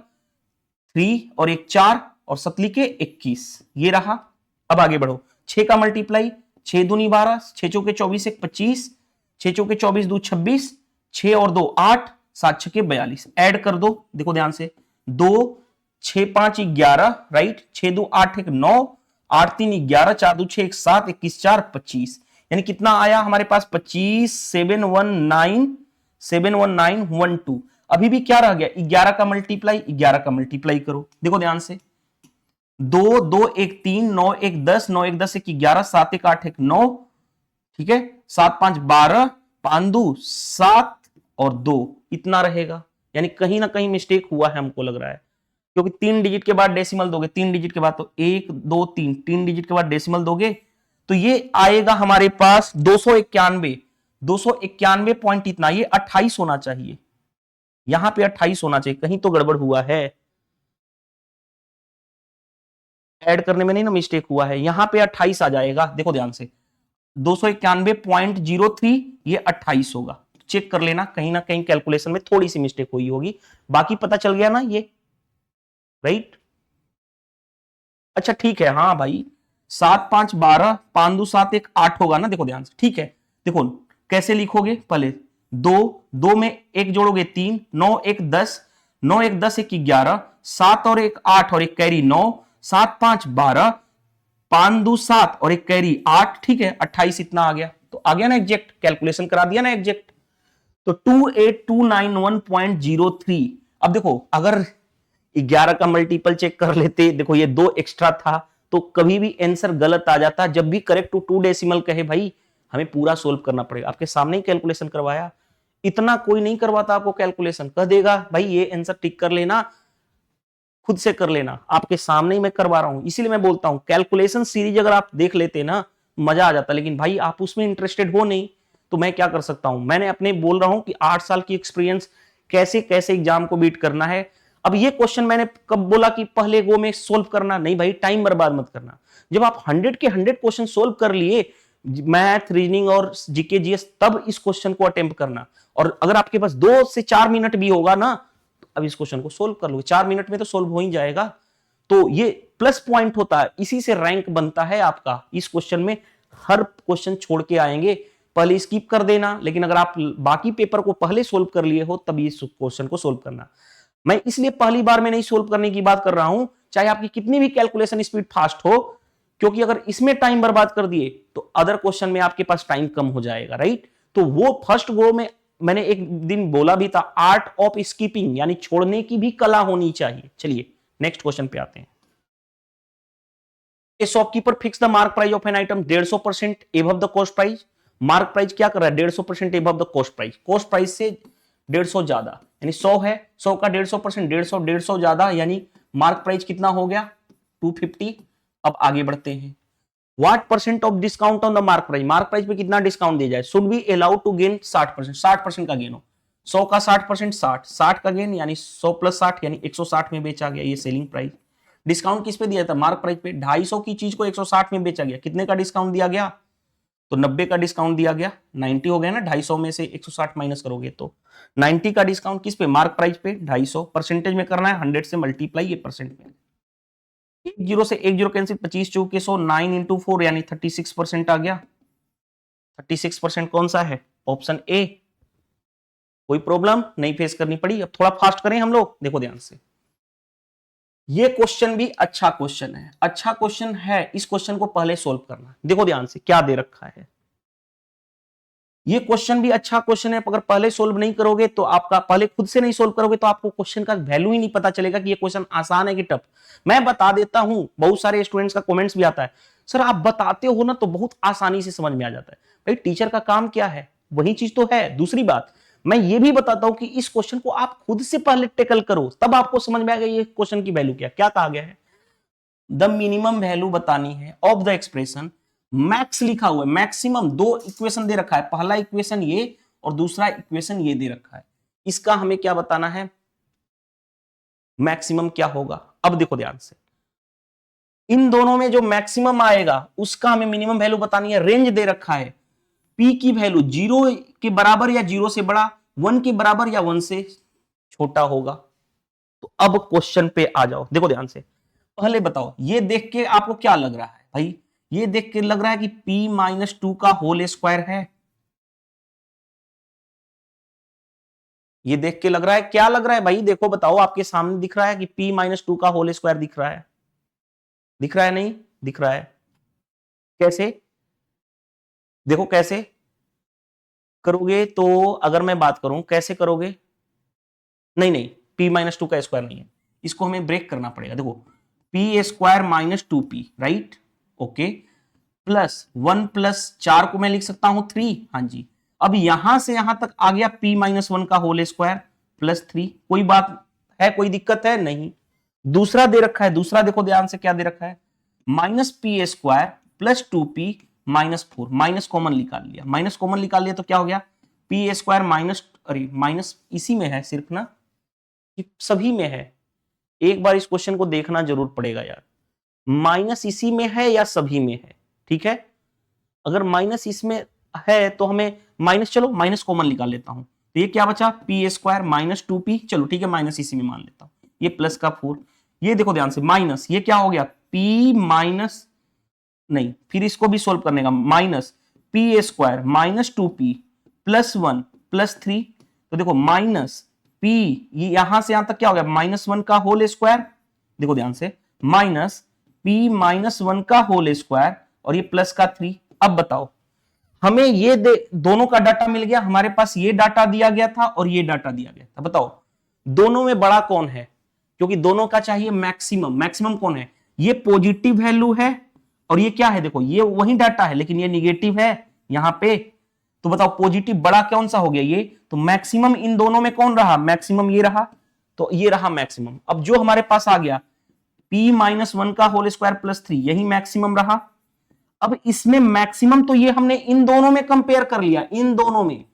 3 और 1 4 और 7 लिखे 21, ये रहा। अब आगे बढ़ो, 6 का मल्टीप्लाई, 6 दूनी 12, 6 चौके 24, 1 25, 6 चौके 24 2 26, 6 और 2 8, 7 छके 42, ऐड कर दो, देखो ध्यान से, 2 6 5 11, राइट, 6 2 8 1 9, 8 3 11, 4 2 6 1 7, 21 4 25, यानी कितना आया हमारे पास 25, 71912। अभी भी क्या रह गया, 11 का मल्टीप्लाई, 11 का मल्टीप्लाई करो, देखो ध्यान से, 2 2 1 3, 9 1 10, 9 1 10 1 11, 7 1 8 1 9, ठीक है, 7 5 12, 5 2 7 और 2, इतना रहेगा। यानी कहीं ना कहीं मिस्टेक हुआ है हमको लग रहा है, क्योंकि 3 डिजिट के बाद डेसिमल दोगे, 3 डिजिट के बाद तो 1 2 3, 3 डिजिट के बाद डेसिमल दोगे तो ये आएगा हमारे पास 291, 291 पॉइंट इतना, ये 28 होना चाहिए, यहां पे 28 होना चाहिए, कहीं तो गड़बड़ हुआ है, ऐड करने में नहीं ना मिस्टेक हुआ है, यहां पे 28 आ जाएगा, देखो ध्यान से, 291.03, ये 28 होगा, चेक कर लेना, कहीं ना कहीं कैलकुलेशन में थोड़ी सी मिस्टेक हुई होगी, बाकी पता चल गया ना ये, राइट। अच्छा ठीक है, हाँ भाई, 7 5 12, 5 2 7 1 8 होगा ना, देखो ध्यान से, ठीक है, देखो कैसे लिखोगे, पहले 2 2 में 1 जोड़ोगे 3, 9 1 10, 9 1 10 1 11, 7 और 1 8 और 1 कैरी 9, 7 5 12, 5 2 7 और 1 कैरी 8, ठीक है, 28 इतना आ गया, तो आ गया ना एग्जैक्ट, कैलकुलेशन करा दिया ना एग्जैक्ट, तो 28291.03। अब देखो अगर 11 का मल्टीपल चेक कर लेते, देखो ये 2 एक्स्ट्रा था तो कभी भी आंसर गलत आ जाता, जब भी करेक्ट टू 2 डेसिमल कहे भाई हमें पूरा सोल्व करना पड़ेगा, आपके सामने ही कैलकुलेशन करवाया, इतना कोई नहीं करवाता आपको कैलकुलेशन, कह देगा भाई ये आंसर टिक कर लेना, खुद से कर लेना, आपके सामने ही मैं करवा रहा हूं, इसीलिए मैं बोलता हूं कैलकुलेशन सीरीज अगर आप देख लेते ना मजा आ जाता, लेकिन भाई आप उसमें इंटरेस्टेड हो नहीं तो मैं क्या कर सकता हूं, मैंने अपने बोल रहा हूं कि 8 साल की एक्सपीरियंस, कैसे कैसे एग्जाम को बीट करना है। अब ये क्वेश्चन मैंने कब बोला कि पहले गो में सोल्व करना, नहीं भाई टाइम बर्बाद मत करना, जब आप 100 के 100 क्वेश्चन सोल्व कर लिए, मैथ रीजनिंग और जीके जीएस, तब इस क्वेश्चन को अटेम्प्ट करना, और अगर आपके पास 2 से 4 मिनट भी होगा ना, तो अब इस क्वेश्चन को सोल्व कर लो, 4 मिनट में तो सोल्व हो ही जाएगा, तो ये प्लस पॉइंट होता है, इसी से रैंक बनता है आपका, इस क्वेश्चन में हर क्वेश्चन छोड़ के आएंगे, पहले स्किप कर देना, लेकिन अगर आप बाकी पेपर को पहले सोल्व कर लिए हो तभी इस क्वेश्चन को सोल्व करना। मैं इसलिए पहली बार में नहीं सोल्व करने की बात कर रहा हूं, चाहे आपकी कितनी भी कैलकुलेशन स्पीड फास्ट हो, क्योंकि अगर इसमें टाइम बर्बाद कर दिए तो अदर क्वेश्चन में आपके पास टाइम कम हो जाएगा, राइट। तो वो फर्स्ट गो में मैंने एक दिन बोला भी था, आर्ट ऑफ स्कीपिंग, यानी छोड़ने की भी कला होनी चाहिए। चलिए नेक्स्ट क्वेश्चन पे आते हैं। ए shopkeeper fix the mark price of an item 150% above the cost price. Mark price क्या कर रहा है, 150% above the cost price, cost price से 150 ज्यादा, यानी 100 है, 100 का 150%, 150 ज्यादा, यानी मार्क प्राइस कितना हो गया 250। अब आगे बढ़ते हैं, what percent of discount on the mark price, mark price पे कितना डिस्काउंट दिया जाए, should be allowed to gain 60%, 60% का गेन हो, 100 का 60%, 60 का गेन, यानी 100 प्लस 60 यानी 160 में बेचा गया, ये सेलिंग प्राइस। डिस्काउंट किस पे दिया था, मार्क प्राइस पे, 250 की चीज को 160 में बेचा गया, कितने का डिस्काउंट दिया गया, तो 90 का डिस्काउंट दिया गया, 90 हो गया ना, 250 में से 160 माइनस करोगे तो 90 का डिस्काउंट किस पे, मार्क प्राइस पे, 250, परसेंटेज में करना है 100 से मल्टीप्लाई, ये परसेंट में, 0 से 1 0 कैंसिल, 25 चौके 100, 9 इंटू 4 यानी 36% आ गया, 36% कौन सा है, ऑप्शन ए। कोई प्रॉब्लम नहीं फेस करनी पड़ी। अब थोड़ा फास्ट करें हम लोग, देखो ध्यान से, ये क्वेश्चन भी अच्छा क्वेश्चन है, अच्छा क्वेश्चन है, इस क्वेश्चन को पहले सोल्व करना, देखो ध्यान से क्या दे रखा है, ये क्वेश्चन भी अच्छा क्वेश्चन है, अगर पहले सोल्व नहीं करोगे तो आपका, पहले खुद से नहीं सोल्व करोगे तो आपको क्वेश्चन का वैल्यू ही नहीं पता चलेगा कि ये क्वेश्चन आसान है कि टफ। मैं बता देता हूं, बहुत सारे स्टूडेंट्स का कमेंट्स भी आता है, सर आप बताते हो ना तो बहुत आसानी से समझ में आ जाता है। भाई टीचर का काम क्या है, वही चीज तो है। दूसरी बात, मैं ये भी बताता हूं कि इस क्वेश्चन को आप खुद से पहले टेकल करो, तब आपको समझ में आएगा ये क्वेश्चन की वैल्यू क्या क्या कहा गया है। द मिनिमम वैल्यू बतानी है ऑफ द एक्सप्रेशन, मैक्स लिखा हुआ है, मैक्सिमम, दो इक्वेशन दे रखा है, पहला इक्वेशन ये और दूसरा इक्वेशन ये दे रखा है, इसका हमें क्या बताना है, मैक्सिमम क्या होगा। अब देखो ध्यान से, इन दोनों में जो मैक्सिमम आएगा उसका हमें मिनिमम वैल्यू बतानी है। रेंज दे रखा है, पी की वैल्यू 0 के बराबर या 0 से बड़ा, 1 के बराबर या 1 से छोटा होगा। तो अब क्वेश्चन पे आ जाओ, देखो ध्यान से। पहले बताओ, ये देख के आपको क्या लग रहा है भाई? ये देख के लग रहा है कि p-2 का होल स्क्वायर है। ये देख के लग रहा है, क्या लग रहा है भाई? देखो बताओ, आपके सामने दिख रहा है कि p-2 का होल स्क्वायर दिख रहा है? दिख रहा है? नहीं दिख रहा है? कैसे? देखो कैसे करोगे तो, अगर मैं बात करूं कैसे करोगे, नहीं नहीं, p-2 का स्क्वायर नहीं है, इसको हमें ब्रेक करना पड़ेगा। देखो, p square minus 2p, right, okay, plus 1 plus 4 को मैं लिख सकता हूं 3, हाँ जी। अब यहां से यहां तक आ गया p-1 का होल स्क्वायर प्लस 3। कोई बात है, कोई दिक्कत है? नहीं। दूसरा दे रखा है, दूसरा देखो ध्यान से क्या दे रखा है, minus P square plus 2p minus 4, minus common निकाल लिया, माइनस कॉमन निकाल लिया तो क्या हो गया, पी स्क्वायर माइनस, अरे माइनस इसी में है सिर्फ ना, कि सभी में है? एक बार इस क्वेश्चन को देखना जरूर पड़ेगा यार, माइनस इसी में है या सभी में है? ठीक है, अगर माइनस इसमें है तो हमें माइनस, चलो माइनस कॉमन निकाल लेता हूं, तो ये क्या बचा, पी स्क्वायर माइनस 2p, चलो ठीक है, माइनस इसी में मान लेता हूं, ये प्लस का 4, ये देखो ध्यान से माइनस, ये क्या हो गया, p माइनस, नहीं फिर इसको भी सोल्व करने का, minus P square minus 2p plus 1 plus 3, तो देखो माइनस p, ये यहां से यहां तक क्या हो गया, -1 का होल स्क्वायर, देखो ध्यान से, माइनस p-1 का होल स्क्वायर और ये प्लस का 3। अब बताओ, हमें ये दोनों का डाटा मिल गया, हमारे पास ये डाटा दिया गया था और ये डाटा दिया गया था। बताओ दोनों में बड़ा कौन है, क्योंकि दोनों का चाहिए मैक्सिमम। मैक्सिमम कौन है, ये पॉजिटिव वैल्यू है और ये क्या है, देखो ये वही डाटा है लेकिन ये निगेटिव है यहां पे। तो बताओ पॉजिटिव बड़ा कौन सा हो गया ये, तो मैक्सिमम इन दोनों में कौन रहा, मैक्सिमम ये रहा, तो ये रहा मैक्सिमम। अब जो हमारे पास आ गया p-1 का होल स्क्वायर प्लस 3, यही मैक्सिमम रहा। अब इसमें मैक्सिमम तो ये हमने इन दोनों में कंपेयर कर लिया, इन दोनों में।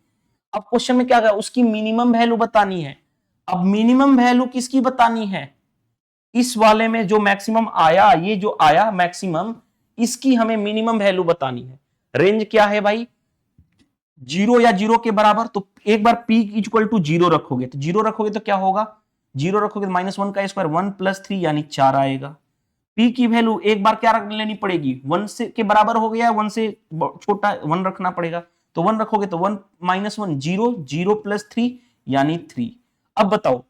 अब क्वेश्चन में क्या कहा, उसकी मिनिमम वैल्यू बतानी है। अब मिनिमम वैल्यू किसकी बतानी है, इस वाले में जो मैक्सिमम आया, ये जो आया मैक्सिमम, इसकी हमें मिनिमम वैल्यू बतानी है। रेंज क्या है भाई, 0 या 0 के बराबर, तो एक बार p इक्वल टू 0 रखोगे, तो 0 रखोगे तो क्या होगा, 0 रखोगे तो -1 का स्क्वायर 1 प्लस 3 यानी 4 आएगा। p की वैल्यू एक बार क्या रख लेनी पड़ेगी, 1 से के बराबर हो गया, 1 से छोटा 1 रखना पड़ेगा, तो 1 रखोगे तो 1 -1 0, 0 प्लस 3 यानी 3। अब बताओ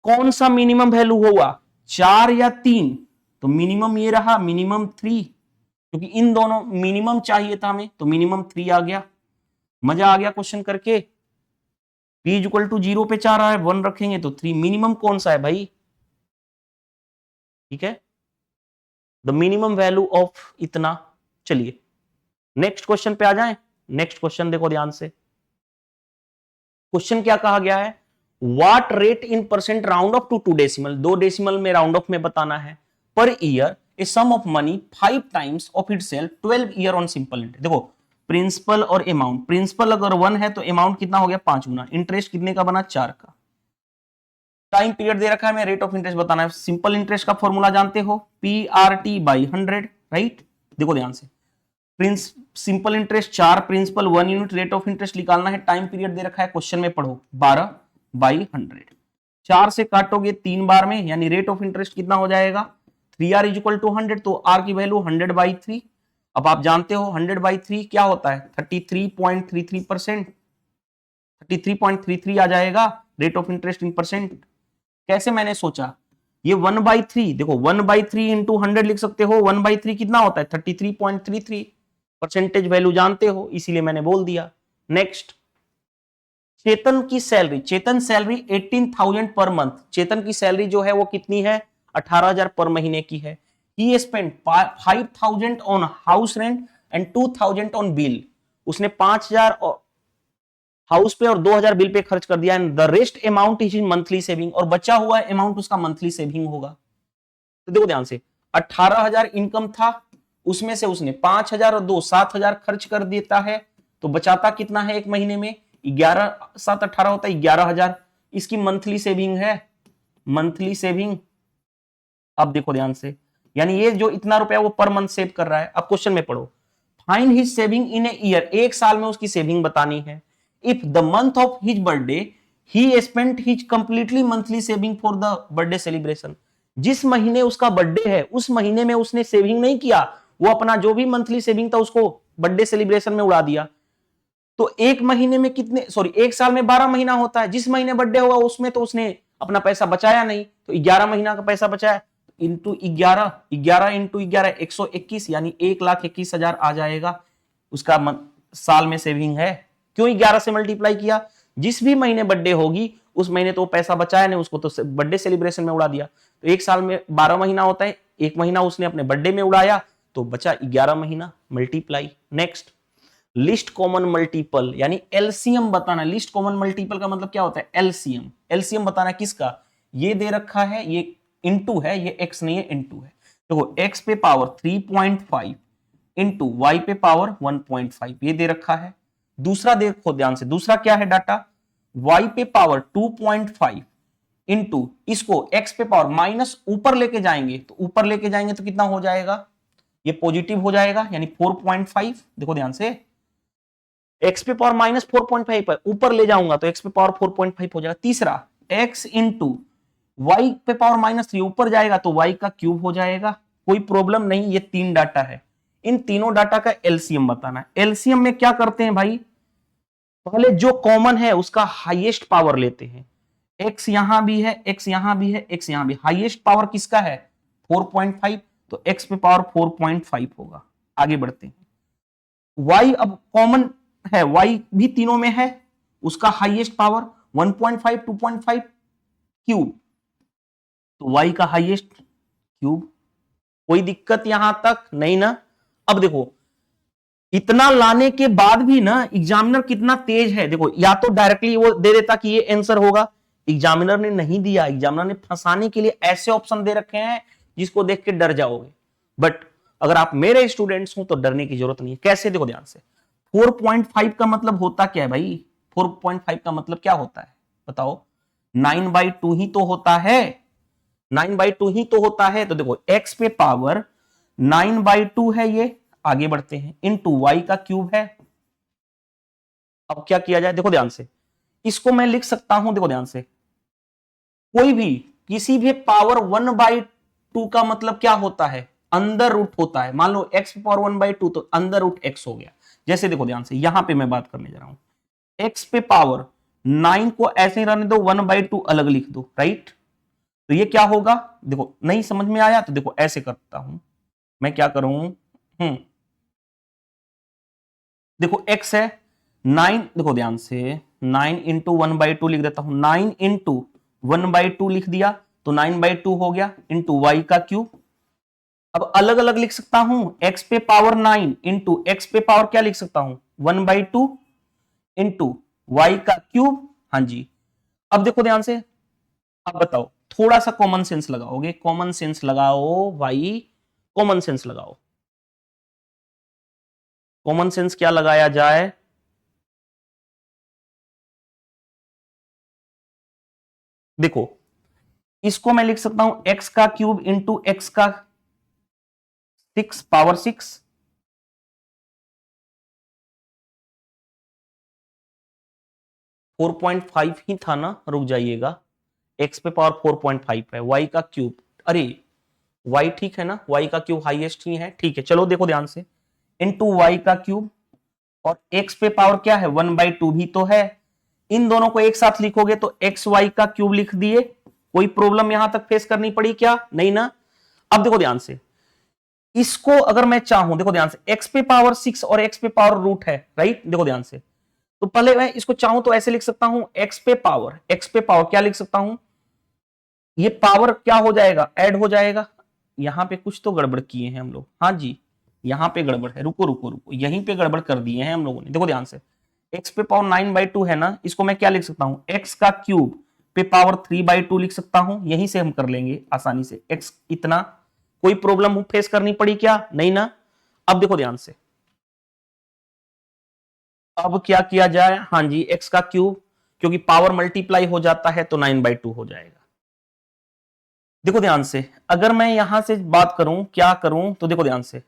कौन सा मिनिमम वैल्यू होगा, 4 या 3, तो मिनिमम ये रहा, मिनिमम 3, क्योंकि इन दोनों मिनिमम चाहिए था हमें, तो मिनिमम 3 आ गया। मजा आ गया क्वेश्चन करके। p इक्वल टू 0 पे 4 आया, 1 रखेंगे तो 3, मिनिमम कौन सा है भाई, ठीक है, द मिनिमम वैल्यू ऑफ इतना। चलिए नेक्स्ट क्वेश्चन पे आ जाएं। नेक्स्ट क्वेश्चन देखो ध्यान से, क्वेश्चन क्या कहा गया है, what rate in percent round off to 2 decimal, 2 decimal में राउंड ऑफ में बताना है, पर year a sum of money 5 times of itself 12 year on simple interest. देखो प्रिंसिपल और अमाउंट, प्रिंसिपल अगर 1 है तो अमाउंट कितना हो गया 5 गुना, इंटरेस्ट कितने का बना 4 का, टाइम पीरियड दे रखा है, हमें रेट ऑफ इंटरेस्ट बताना है। सिंपल इंटरेस्ट का फॉर्मूला जानते हो, PRT बाई 100, राइट। देखो ध्यान से, simple interest 4, principal 1 unit, rate of interest निकालना है, टाइम पीरियड दे रखा है, क्वेश्चन में पढ़ो 12 बाई 100, 4 से काटोगे 3 बार में, यानी रेट ऑफ इंटरेस्ट कितना हो जाएगा 3R इक्वल टू 100, तो R की वैल्यू 100 बाई 3। अब आप जानते हो 100 बाई 3 क्या होता है, 33.33%, 33.33 आ जाएगा rate of interest in percent. कैसे मैंने सोचा, ये 1/3, देखो 1/3 इंटू 100 लिख सकते हो, 1/3 कितना होता है 33.33, परसेंटेज वैल्यू जानते हो इसीलिए मैंने बोल दिया। नेक्स्ट, चेतन की सैलरी, चेतन सैलरी 18,000 पर मंथ, चेतन की सैलरी जो है वो कितनी है 18,000 पर महीने की है। He spend 5,000 on house rent and 2,000 on bill, उसने 5,000 हाउस पे और 2,000 बिल पे खर्च कर दिया, and the rest amount is in monthly saving, और बचा हुआ अमाउंट उसका मंथली सेविंग होगा। तो देखो ध्यान से, 18,000 इनकम था, उसमें से उसने 5,000 और 2 7,000 खर्च कर देता है, तो बचाता कितना है एक महीने में, 11 7 18 होता है 11,000, इसकी मंथली सेविंग है। Monthly saving. अब देखो ध्यान से, यानी ये जो इतना रुपया वो पर मंथ सेव कर रहा है। अब क्वेश्चन में पढ़ो, find his saving in a year, एक साल में उसकी सेविंग बतानी है। If the month of his birthday he spent his completely monthly saving for the birthday celebration, जिस महीने उसका बर्थडे है उस महीने में उसने सेविंग नहीं किया, वो अपना जो भी मंथली सेविंग था उसको बर्थडे सेलिब्रेशन में उड़ा दिया। तो एक महीने में कितने, सॉरी एक साल में 12 महीना होता है, जिस महीने बर्थडे होगा उसमें तो उसने अपना पैसा बचाया नहीं, तो 11 महीना का पैसा बचाया, इंटू 11, 11 इंटू 11 121, यानी 1,21,000 आ जाएगा उसका साल में सेविंग है। क्यों 11 से मल्टीप्लाई किया, जिस भी महीने बर्थडे होगी उस महीने तो पैसा बचाया नहीं, उसको तो बर्थडे सेलिब्रेशन में उड़ा दिया। तो एक साल में 12 महीना होता है, एक महीना उसने अपने बर्थडे में उड़ाया तो बचा 11 महीना, multiply. Next, list common multiple, यानी एलसीएम बताना। लिस्ट कॉमन मल्टीपल का मतलब क्या होता है, एलसीएम। एलसीएम बताना किसका, ये दे रखा है, ये इनटू है, ये एक्स नहीं है इनटू है। देखो एक्स पे पावर 3.5 इंटू वाई पे पावर 1.5 ये दे रखा है। दूसरा देखो ध्यान से, दूसरा क्या है डाटा, वाई पे पावर 2.5 इंटू इसको एक्स पे पावर माइनस ऊपर लेके जाएंगे, तो ऊपर लेके जाएंगे तो कितना हो जाएगा, ये पॉजिटिव हो जाएगा, यानी 4.5। देखो ध्यान से, एक्स पे पावर माइनस 4.5 है, ऊपर ले जाऊंगा तो एक्स पे पावर 4.5 हो जाएगा। तीसरा, एक्स इंटू वाई पे पावर -3 ऊपर जाएगा तो वाई का क्यूब हो जाएगा, कोई प्रॉब्लम नहीं। ये 3 डाटा है, इन तीनों डाटा का एलसीएम बताना है। एलसीएम में क्या करते हैं भाई, पहले जो कॉमन है उसका हाईएस्ट पावर लेते हैं। एक्स यहां भी है, एक्स यहां भी है, एक्स यहां भी, हाईएस्ट पावर किसका है 4.5, तो एक्स पे पावर 4.5 होगा। आगे बढ़ते हैं, वाई अब कॉमन है, वाई भी तीनों में है, उसका हाईएस्ट पावर 1.5, 2.5 क्यूब, तो वाई का हाईएस्ट क्यूब। कोई दिक्कत यहां तक नहीं ना। अब देखो इतना लाने के बाद भी ना एग्जामिनर कितना तेज है, देखो या तो डायरेक्टली वो दे देता कि ये आंसर होगा, एग्जामिनर ने नहीं दिया, एग्जामिनर ने फंसाने के लिए ऐसे ऑप्शन दे रखे हैं जिसको देख के डर जाओगे। बट अगर आप मेरे स्टूडेंट्स हो तो डरने की जरूरत नहीं है। कैसे, देखो ध्यान से, 4.5 का मतलब होता क्या है भाई, 4.5 का मतलब क्या होता है बताओ, 9/2 ही तो होता है, 9/2 ही तो होता है। तो देखो x पे पावर 9/2 है ये, आगे बढ़ते हैं, इनटू y का क्यूब है। अब क्या किया जाए, देखो ध्यान से, इसको मैं लिख सकता हूं, देखो ध्यान से, कोई भी किसी भी पावर 1/2 का मतलब क्या होता है, अंदर रूट होता है। मान लो x पे पावर 1/2 तो अंदर रूट x हो गया। जैसे देखो ध्यान से, यहां पे मैं बात करने जा रहा हूं, x पे पावर 9 को ऐसे ही रहने दो, 1/2 अलग लिख दो, राइट। तो ये क्या होगा, देखो नहीं समझ में आया तो देखो ऐसे करता हूं मैं, क्या करूं, देखो x है 9, देखो ध्यान से 9 इंटू 1/2 लिख देता हूं, 9 इंटू 1/2 लिख दिया तो 9/2 हो गया, इंटू वाई का क्यूब। अब अलग अलग लिख सकता हूं, x पे पावर 9 इंटू एक्स पे पावर क्या लिख सकता हूं 1/2 इंटू वाई का क्यूब। हाँ जी, अब देखो ध्यान से, अब बताओ, थोड़ा सा कॉमन सेंस लगाओगे, कॉमन सेंस लगाओ भाई, कॉमन सेंस लगाओ। कॉमन सेंस क्या लगाया जाए, देखो इसको मैं लिख सकता हूं x का क्यूब इंटू एक्स का 6 पावर 6, 4.5 ही था ना, रुक जाइएगा, x पे पावर 4.5 है, y का क्यूब, अरे y ठीक है ना, y का क्यूब हाईएस्ट ही है, ठीक है। चलो देखो ध्यान से, इंटू वाई का क्यूब, और x पे पावर क्या है 1/2 भी तो है, इन दोनों को एक साथ लिखोगे तो एक्स वाई का क्यूब लिख दिए। कोई प्रॉब्लम यहां तक फेस करनी पड़ी क्या, नहीं ना। अब देखो ध्यान से, इसको अगर मैं चाहूं, देखो ध्यान से, x पे पावर 6 और x पे पावर रूट है, राइट। देखो ध्यान से, तो पहले मैं इसको चाहूं तो ऐसे लिख सकता हूं, x पे पावर क्या लिख सकता हूं, ये पावर क्या हो जाएगा, ऐड हो जाएगा। यहां पे कुछ तो गड़बड़ किए हैं हम लोग, हाँ जी यहां पे गड़बड़ है, रुको रुको रुको, यहीं पे गड़बड़ कर दिए हैं हम लोगों ने। देखो ध्यान से, x पे पावर 9/2 है ना, इसको मैं क्या लिख सकता हूं, x का क्यूब पे पावर 3/2 लिख सकता हूं, यहीं से हम कर लेंगे आसानी से, x इतना। कोई प्रॉब्लम फेस करनी पड़ी क्या, नहीं ना। अब देखो ध्यान से, अब क्या किया जाए, हाँ जी x का क्यूब, क्योंकि पावर मल्टीप्लाई हो जाता है तो 9/2 हो जाएगा। देखो ध्यान से, अगर मैं यहां से बात करूं क्या करूं, तो देखो ध्यान से,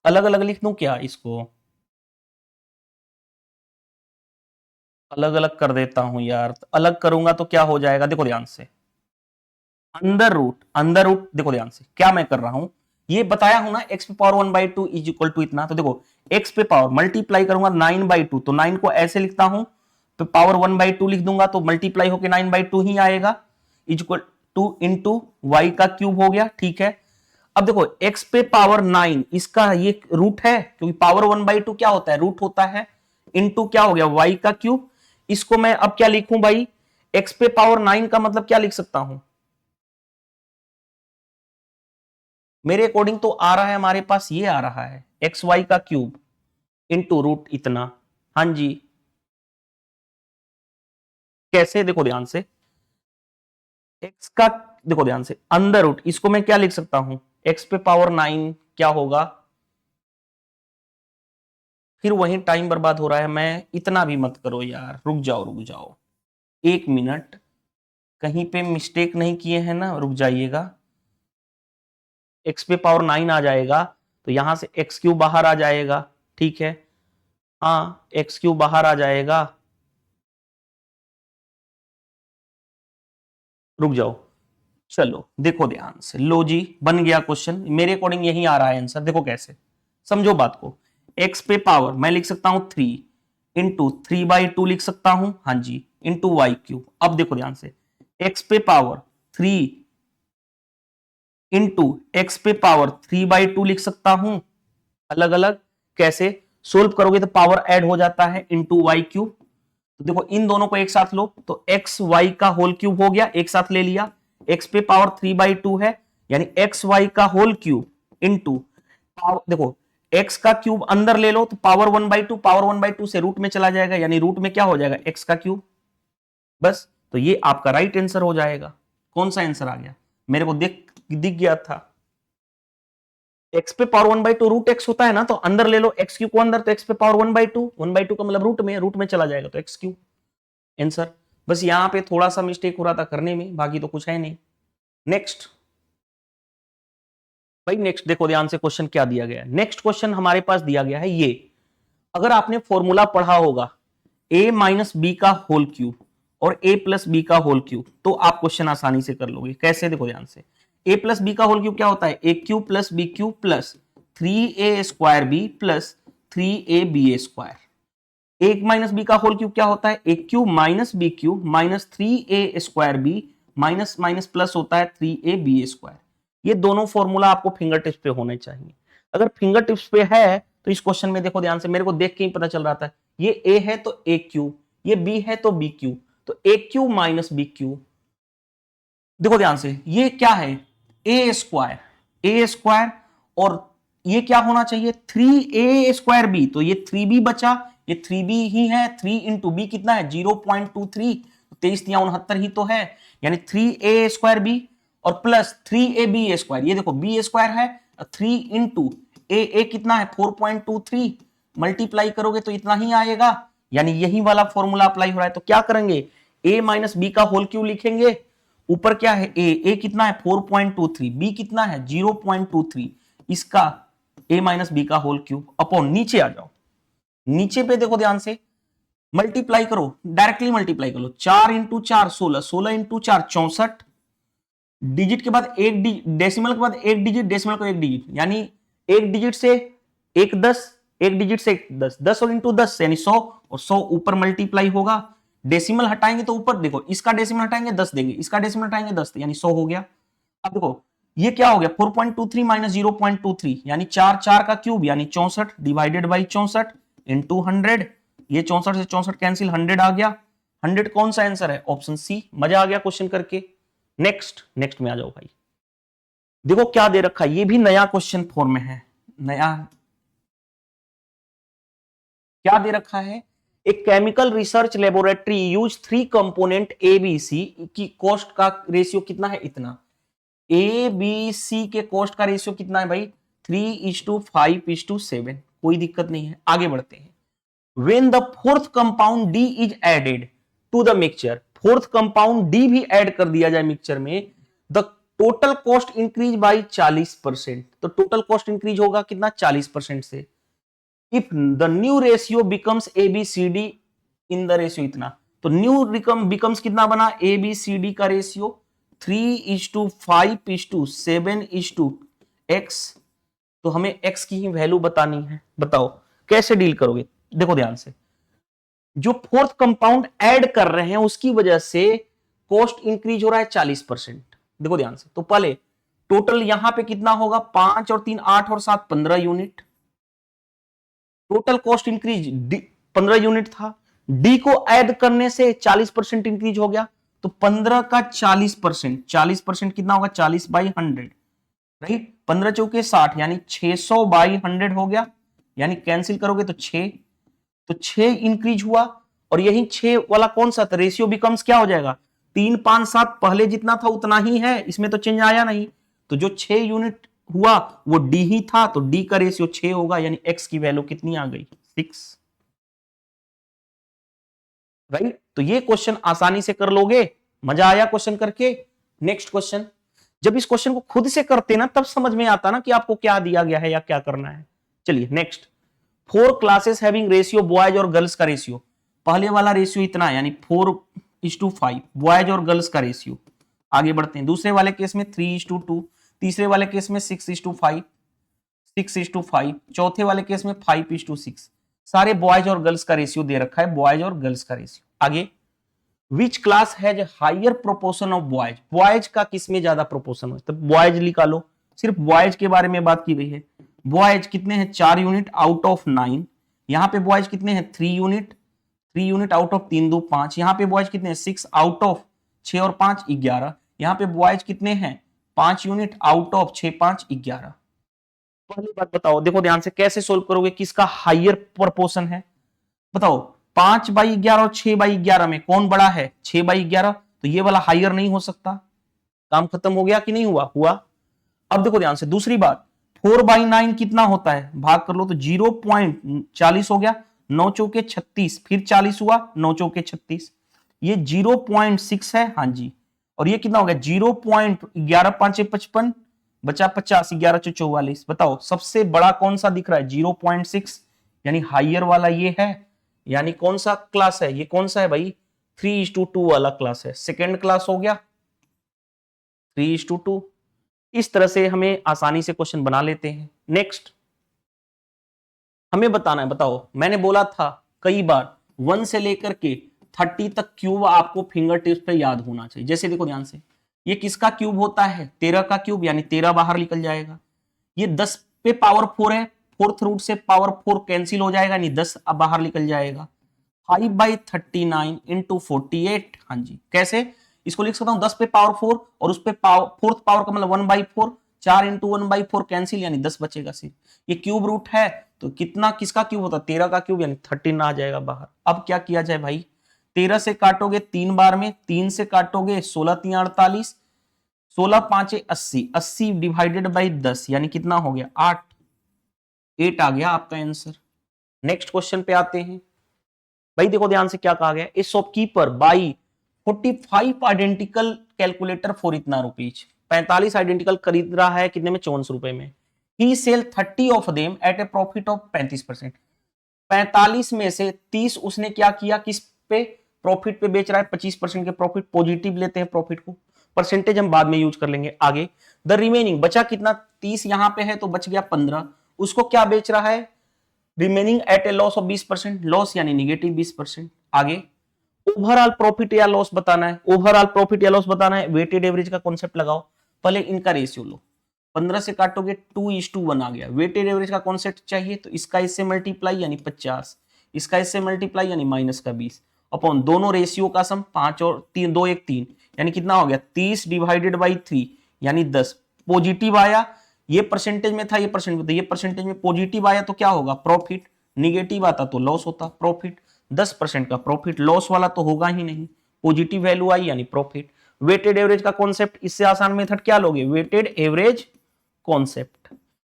अलग अलग लिख दूं क्या इसको, अलग अलग कर देता हूं यार, अलग करूंगा तो क्या हो जाएगा, देखो ध्यान से, अंडर रूट देखो ध्यान से क्या मैं कर रहा हूं, ये बताया हूं ना, एक्स पे पावर 1/2 इज इक्वल टू इतना, तो देखो एक्स पे पावर मल्टीप्लाई करूंगा 9/2, तो 9 को ऐसे लिखता हूं, तो पावर 1/2 लिख दूंगा तो मल्टीप्लाई होकर 9/2 ही आएगा, is equal to into y का क्यूब हो गया, ठीक है। अब देखो x पे पावर 9 इसका ये रूट है, क्योंकि पावर 1/2 क्या होता है, रूट होता है, इंटू क्या हो गया y का क्यूब। इसको मैं अब क्या लिखूं भाई, x पे पावर 9 का मतलब क्या लिख सकता हूं, मेरे अकॉर्डिंग तो आ रहा है हमारे पास, ये आ रहा है एक्स वाई का क्यूब इंटू रूट इतना। हाँ जी, कैसे, देखो ध्यान से, एक्स का, देखो ध्यान से अंडर रूट, इसको मैं क्या लिख सकता हूं, एक्स पे पावर 9 क्या होगा, फिर वही टाइम बर्बाद हो रहा है, मैं इतना भी मत करो यार, रुक जाओ रुक जाओ, 1 मिनट, कहीं पे मिस्टेक नहीं किए हैं ना, रुक जाइएगा, एक्स पे पावर 9 आ जाएगा, तो यहां से एक्स क्यूब बाहर आ जाएगा, ठीक है, हाँ एक्स क्यूब बाहर आ जाएगा, रुक जाओ, चलो देखो ध्यान से, लो जी बन गया क्वेश्चन, मेरे अकॉर्डिंग यही आ रहा है आंसर, देखो कैसे, समझो बात को, एक्स पे पावर मैं लिख सकता हूं 3 इंटू 3/2 लिख सकता हूं, हाँ जी, इंटू वाई क्यूब। अब देखो ध्यान से, एक्स पे पावर 3 इंटू एक्स पे पावर 3/2 लिख सकता हूं, अलग अलग, कैसे सोल्व करोगे तो पावर ऐड हो जाता है, इंटू वाई क्यूब। तो देखो इन दोनों को एक साथ लो, तो एक्स वाई का होल क्यूब हो गया, एक साथ ले लिया, एक्स पे पावर 3/2 है, यानी एक्स वाई का होल क्यूब इंटू, देखो एक्स का क्यूब अंदर ले लो तो पावर 1/2, पावर 1/2 से रूट में चला जाएगा, यानी रूट में क्या हो जाएगा, एक्स का क्यूब, बस, तो ये आपका राइट आंसर हो जाएगा। कौन सा आंसर आ गया, मेरे को दिख गया था, एक्स पे पावर 1/2 रूट एक्स होता है ना, तो अंदर ले लो एक्स क्यू को अंदर, तो एक्स पे पावर 1/2 का मतलब रूट में चला जाएगा, तो एक्स क्यू आंसर। बस यहां पे थोड़ा सा मिस्टेक हो रहा था करने में, बाकी तो कुछ है नहीं। नेक्स्ट भाई, नेक्स्ट देखो ध्यान से, क्वेश्चन क्या दिया गया है, नेक्स्ट क्वेश्चन हमारे पास दिया गया है ये, अगर आपने फॉर्मूला पढ़ा होगा a माइनस बी का होल क्यूब और a प्लस बी का होल क्यूब, तो आप क्वेश्चन आसानी से कर लोगे, कैसे, देखो ध्यान से, a प्लस बी का होल क्यूब क्या होता है, a cube plus b cube plus 3a² b plus 3ab², एक माइनस बी का होल क्यूब क्या होता है, a cube minus b cube minus 3a² b minus minus plus होता है 3ab²। ये दोनों फॉर्मूला आपको फिंगर टिप्स पे होने चाहिए, अगर फिंगर टिप्स पे है तो इस क्वेश्चन में देखो ध्यान से, मेरे को देख के ही पता चल रहा था, ये ए है तो ए क्यूब, ये बी है तो बी क्यूब, तो ए क्यूब माइनस बी क्यूब, देखो ध्यान से ये क्या है, ए स्क्वायर, और ये क्या होना चाहिए 3a² बी, तो ये 3b बचा, ये 3b ही है, 3 इंटू बी कितना है 0.23, 23×3 ही तो है, यानी 3a² बी और प्लस 3ab², ये देखो b² है, 3 इंटू ए कितना है 4.23, मल्टीप्लाई करोगे तो इतना ही आएगा, यानी यही वाला फॉर्मूला अप्लाई हो रहा है, तो क्या करेंगे, a माइनस बी का होल क्यूब लिखेंगे, ऊपर क्या है ए कितना है 4.23, बी कितना है 0.23, इसका ए माइनस बी का होल क्यूब अपॉन, नीचे आ जाओ, नीचे पे देखो ध्यान से, मल्टीप्लाई करो, डायरेक्टली मल्टीप्लाई करो, 4 इंटू 4 16, 16 इंटू 4 64, डिजिट के बाद एक डेसिमल के बाद एक डिजिट, डेसिमल को एक डिजिट, यानी एक डिजिट से एक 10, एक डिजिट से एक 10, 10 और इंटू 10 यानी 100, और 100 ऊपर मल्टीप्लाई होगा, डेसिमल हटाएंगे तो ऊपर देखो, इसका डेसिमल हटाएंगे 10 देंगे, इसका डेसिमल हटाएंगे 10, यानी 100 हो गया। अब देखो ये क्या हो गया 4.23 माइनस 0.23, यानी 4 4 का क्यूब यानी 64 डिवाइडेड बाई 64 इंटू 100, ये 64 से 64 कैंसिल, 100 आ गया, 100 कौन सा आंसर है, ऑप्शन सी। मजा आ गया क्वेश्चन करके। नेक्स्ट नेक्स्ट में आ जाओ भाई, देखो क्या दे रखा है, ये भी नया क्वेश्चन फॉर्म में है, नया क्या दे रखा है, एक chemical research laboratory use 3 component a B c की कॉस्ट का रेशियो कितना है, इतना, ए बी सी के कॉस्ट का रेशियो कितना है भाई 3:5:7, कोई दिक्कत नहीं है, आगे बढ़ते हैं। When the fourth compound d is added to the mixture, fourth compound d भी ऐड कर दिया जाए मिक्सचर में, the total cost increase by 40%, तो टोटल कॉस्ट इंक्रीज होगा कितना 40% से। If the new ratio becomes a B C d in the ratio इतना, तो न्यू बिकम्स कितना बना ए बी सी डी का रेशियो 3:5:7:x, तो हमें x की ही वैल्यू बतानी है। बताओ कैसे डील करोगे? देखो ध्यान से, जो फोर्थ कंपाउंड ऐड कर रहे हैं उसकी वजह से कॉस्ट इंक्रीज हो रहा है 40%। देखो ध्यान से, तो पहले टोटल यहां पे कितना होगा 5 और 3 8 और 7 15 unit, total cost increase 15 unit था, डी को ऐड करने से 40% इंक्रीज हो गया, तो 15 का 40%, 40% कितना होगा 40/100, राइट। 15 चौके 60 यानी 600/100 हो गया, यानी कैंसिल करोगे तो 6, तो 6 इंक्रीज हुआ, और यही 6 वाला कौन सा था रेशियो बिकम्स क्या हो जाएगा 3 5 7, पहले जितना था उतना ही है, इसमें तो चेंज आया नहीं, तो जो 6 यूनिट हुआ वो डी ही था, तो डी का रेशियो 6 होगा, यानी एक्स की वैल्यू कितनी आ गई 6, राइट। तो ये क्वेश्चन आसानी से कर लोगे, मजा आया क्वेश्चन करके। नेक्स्ट क्वेश्चन, जब इस क्वेश्चन को खुद से करते ना तब समझ में आता ना कि आपको क्या दिया गया है या क्या करना है। चलिए next, 4 classes having ratio boys और गर्ल्स का रेशियो, पहले वाला रेशियो इतना यानी 4:5 बॉयज और गर्ल्स का रेशियो। आगे बढ़ते हैं, दूसरे वाले केस में 3:2, तीसरे वाले केस में 6:5, 6:5, चौथे वाले केस में 5:6, सारे बॉयज और गर्ल्स का रेशियो दे रखा है, बॉयज और गर्ल्स का रेशियो। आगे, which class has higher proportion of boys, boys का किसमें ज्यादा प्रोपोर्शन है, तो बॉयज निकालो, सिर्फ बॉयज के बारे में बात की गई है। बॉयज कितने हैं 4 यूनिट आउट ऑफ 9, यहाँ पे बॉयज कितने हैं 3 यूनिट, 3 यूनिट आउट ऑफ 3 2 5, यहाँ पे बॉयज कितने हैं 6 आउट ऑफ 6 और 5 11, यहाँ पे बॉयज कितने हैं 5 यूनिट आउट ऑफ 6 5 11। पहली बात बताओ, देखो ध्यान से कैसे सोल्व करोगे, किसका हायर प्रोपोर्शन है बताओ। 5/11 और 6/11 में कौन बड़ा है 6/11, तो ये वाला हायर नहीं हो सकता। काम खत्म हो गया कि नहीं हुआ? हुआ। अब देखो ध्यान से दूसरी बात, 4/9 कितना होता है, भाग कर लो तो 0.40 हो गया, 9 चौके 36, फिर 40 हुआ 9 चौके 36, ये 0.6 है, हाँ जी। और ये कितना हो गया 0.11 5 55, बचा 50, 11 44। बताओ सबसे बड़ा कौन सा दिख रहा है 0.6, यानी हायर वाला ये है, यानी कौन सा क्लास है ये, कौन सा है भाई 3:2 वाला क्लास है, सेकेंड क्लास हो गया 3:2। इस तरह से हमें आसानी से क्वेश्चन बना लेते हैं। नेक्स्ट हमें बताना है, बताओ मैंने बोला था कई बार 1 से लेकर के 30 तक क्यूब आपको फिंगर टिप्स पे याद होना चाहिए। जैसे देखो ध्यान से, ये किसका क्यूब होता है 13 का क्यूब, यानी 13 बाहर निकल जाएगा। ये 10 पे पावर 4 है, फोर्थ रूट से पावर 4 कैंसिल हो जाएगा, यानी 10 अब बाहर निकल जाएगा। 5/39 इंटू 48, हाँ जी। कैसे इसको लिख सकता हूं 10 पे पावर 4 और उस पे फोर्थ पावर का मतलब 1/4, 4 इंटू 1/4 कैंसिल, यानी 10 बचेगा सिर्फ। ये क्यूब रूट है तो कितना किसका क्यूब होता है 13 का क्यूब, यानी 13 आ जाएगा बाहर। अब क्या किया जाए भाई, 13 से काटोगे 3 बार में, 3 से काटोगे 16 3 48, 16 5 80, 80 डिवाइडेड बाई 10 यानी कितना हो गया 8 आ गया आपका आंसर। नेक्स्ट क्वेश्चन पे आते हैं भाई, देखो ध्यान से क्या कहा गया, a shopkeeper buy 45 identical calculator for इतना रुपीज, 45 आइडेंटिकल खरीद रहा है कितने में 54 रुपए में। He sell 30 of them at a profit of 35%, 45 में से 30 उसने क्या किया, किस पे प्रॉफिट पे बेच रहा है 25% के प्रॉफिट, पॉजिटिव लेते हैं प्रॉफिट को, परसेंटेज हम बाद में यूज कर लेंगे आगे। द रिमेनिंग बचा कितना 30 यहां पे है तो बच गया 15, उसको क्या बेच रहा है remaining at a loss of 20%, loss यानी निगेटिव 20%। आगे ओवरऑल प्रॉफिट या लॉस बताना है, ओवरऑल प्रॉफिट या लॉस बताना है, वेटेड एवरेज का कॉन्सेप्ट लगाओ, पहले इनका रेशियो लो, 15 से काटोगे 2:1 आ गया। वेटेड एवरेज का कॉन्सेप्ट चाहिए तो इसका इससे मल्टीप्लाई यानी 50, इसका इससे मल्टीप्लाई यानी माइनस का 20 अपॉन दोनों रेशियो का सम 5 और 3 2 1 3, यानी कितना हो गया 30 डिवाइडेड बाई 3 यानी 10। पॉजिटिव आया, ये परसेंटेज में था, ये परसेंटेज में था, ये परसेंटेज में पॉजिटिव आया तो क्या होगा प्रॉफिट, निगेटिव आता तो लॉस होता प्रॉफिट। 10% का प्रॉफिट, लॉस वाला तो होगा ही नहीं, पॉजिटिव वैल्यू आई यानी प्रॉफिट। वेटेड एवरेज का कॉन्सेप्ट, इससे आसान मेथड क्या लोगे वेटेड एवरेज कॉन्सेप्ट।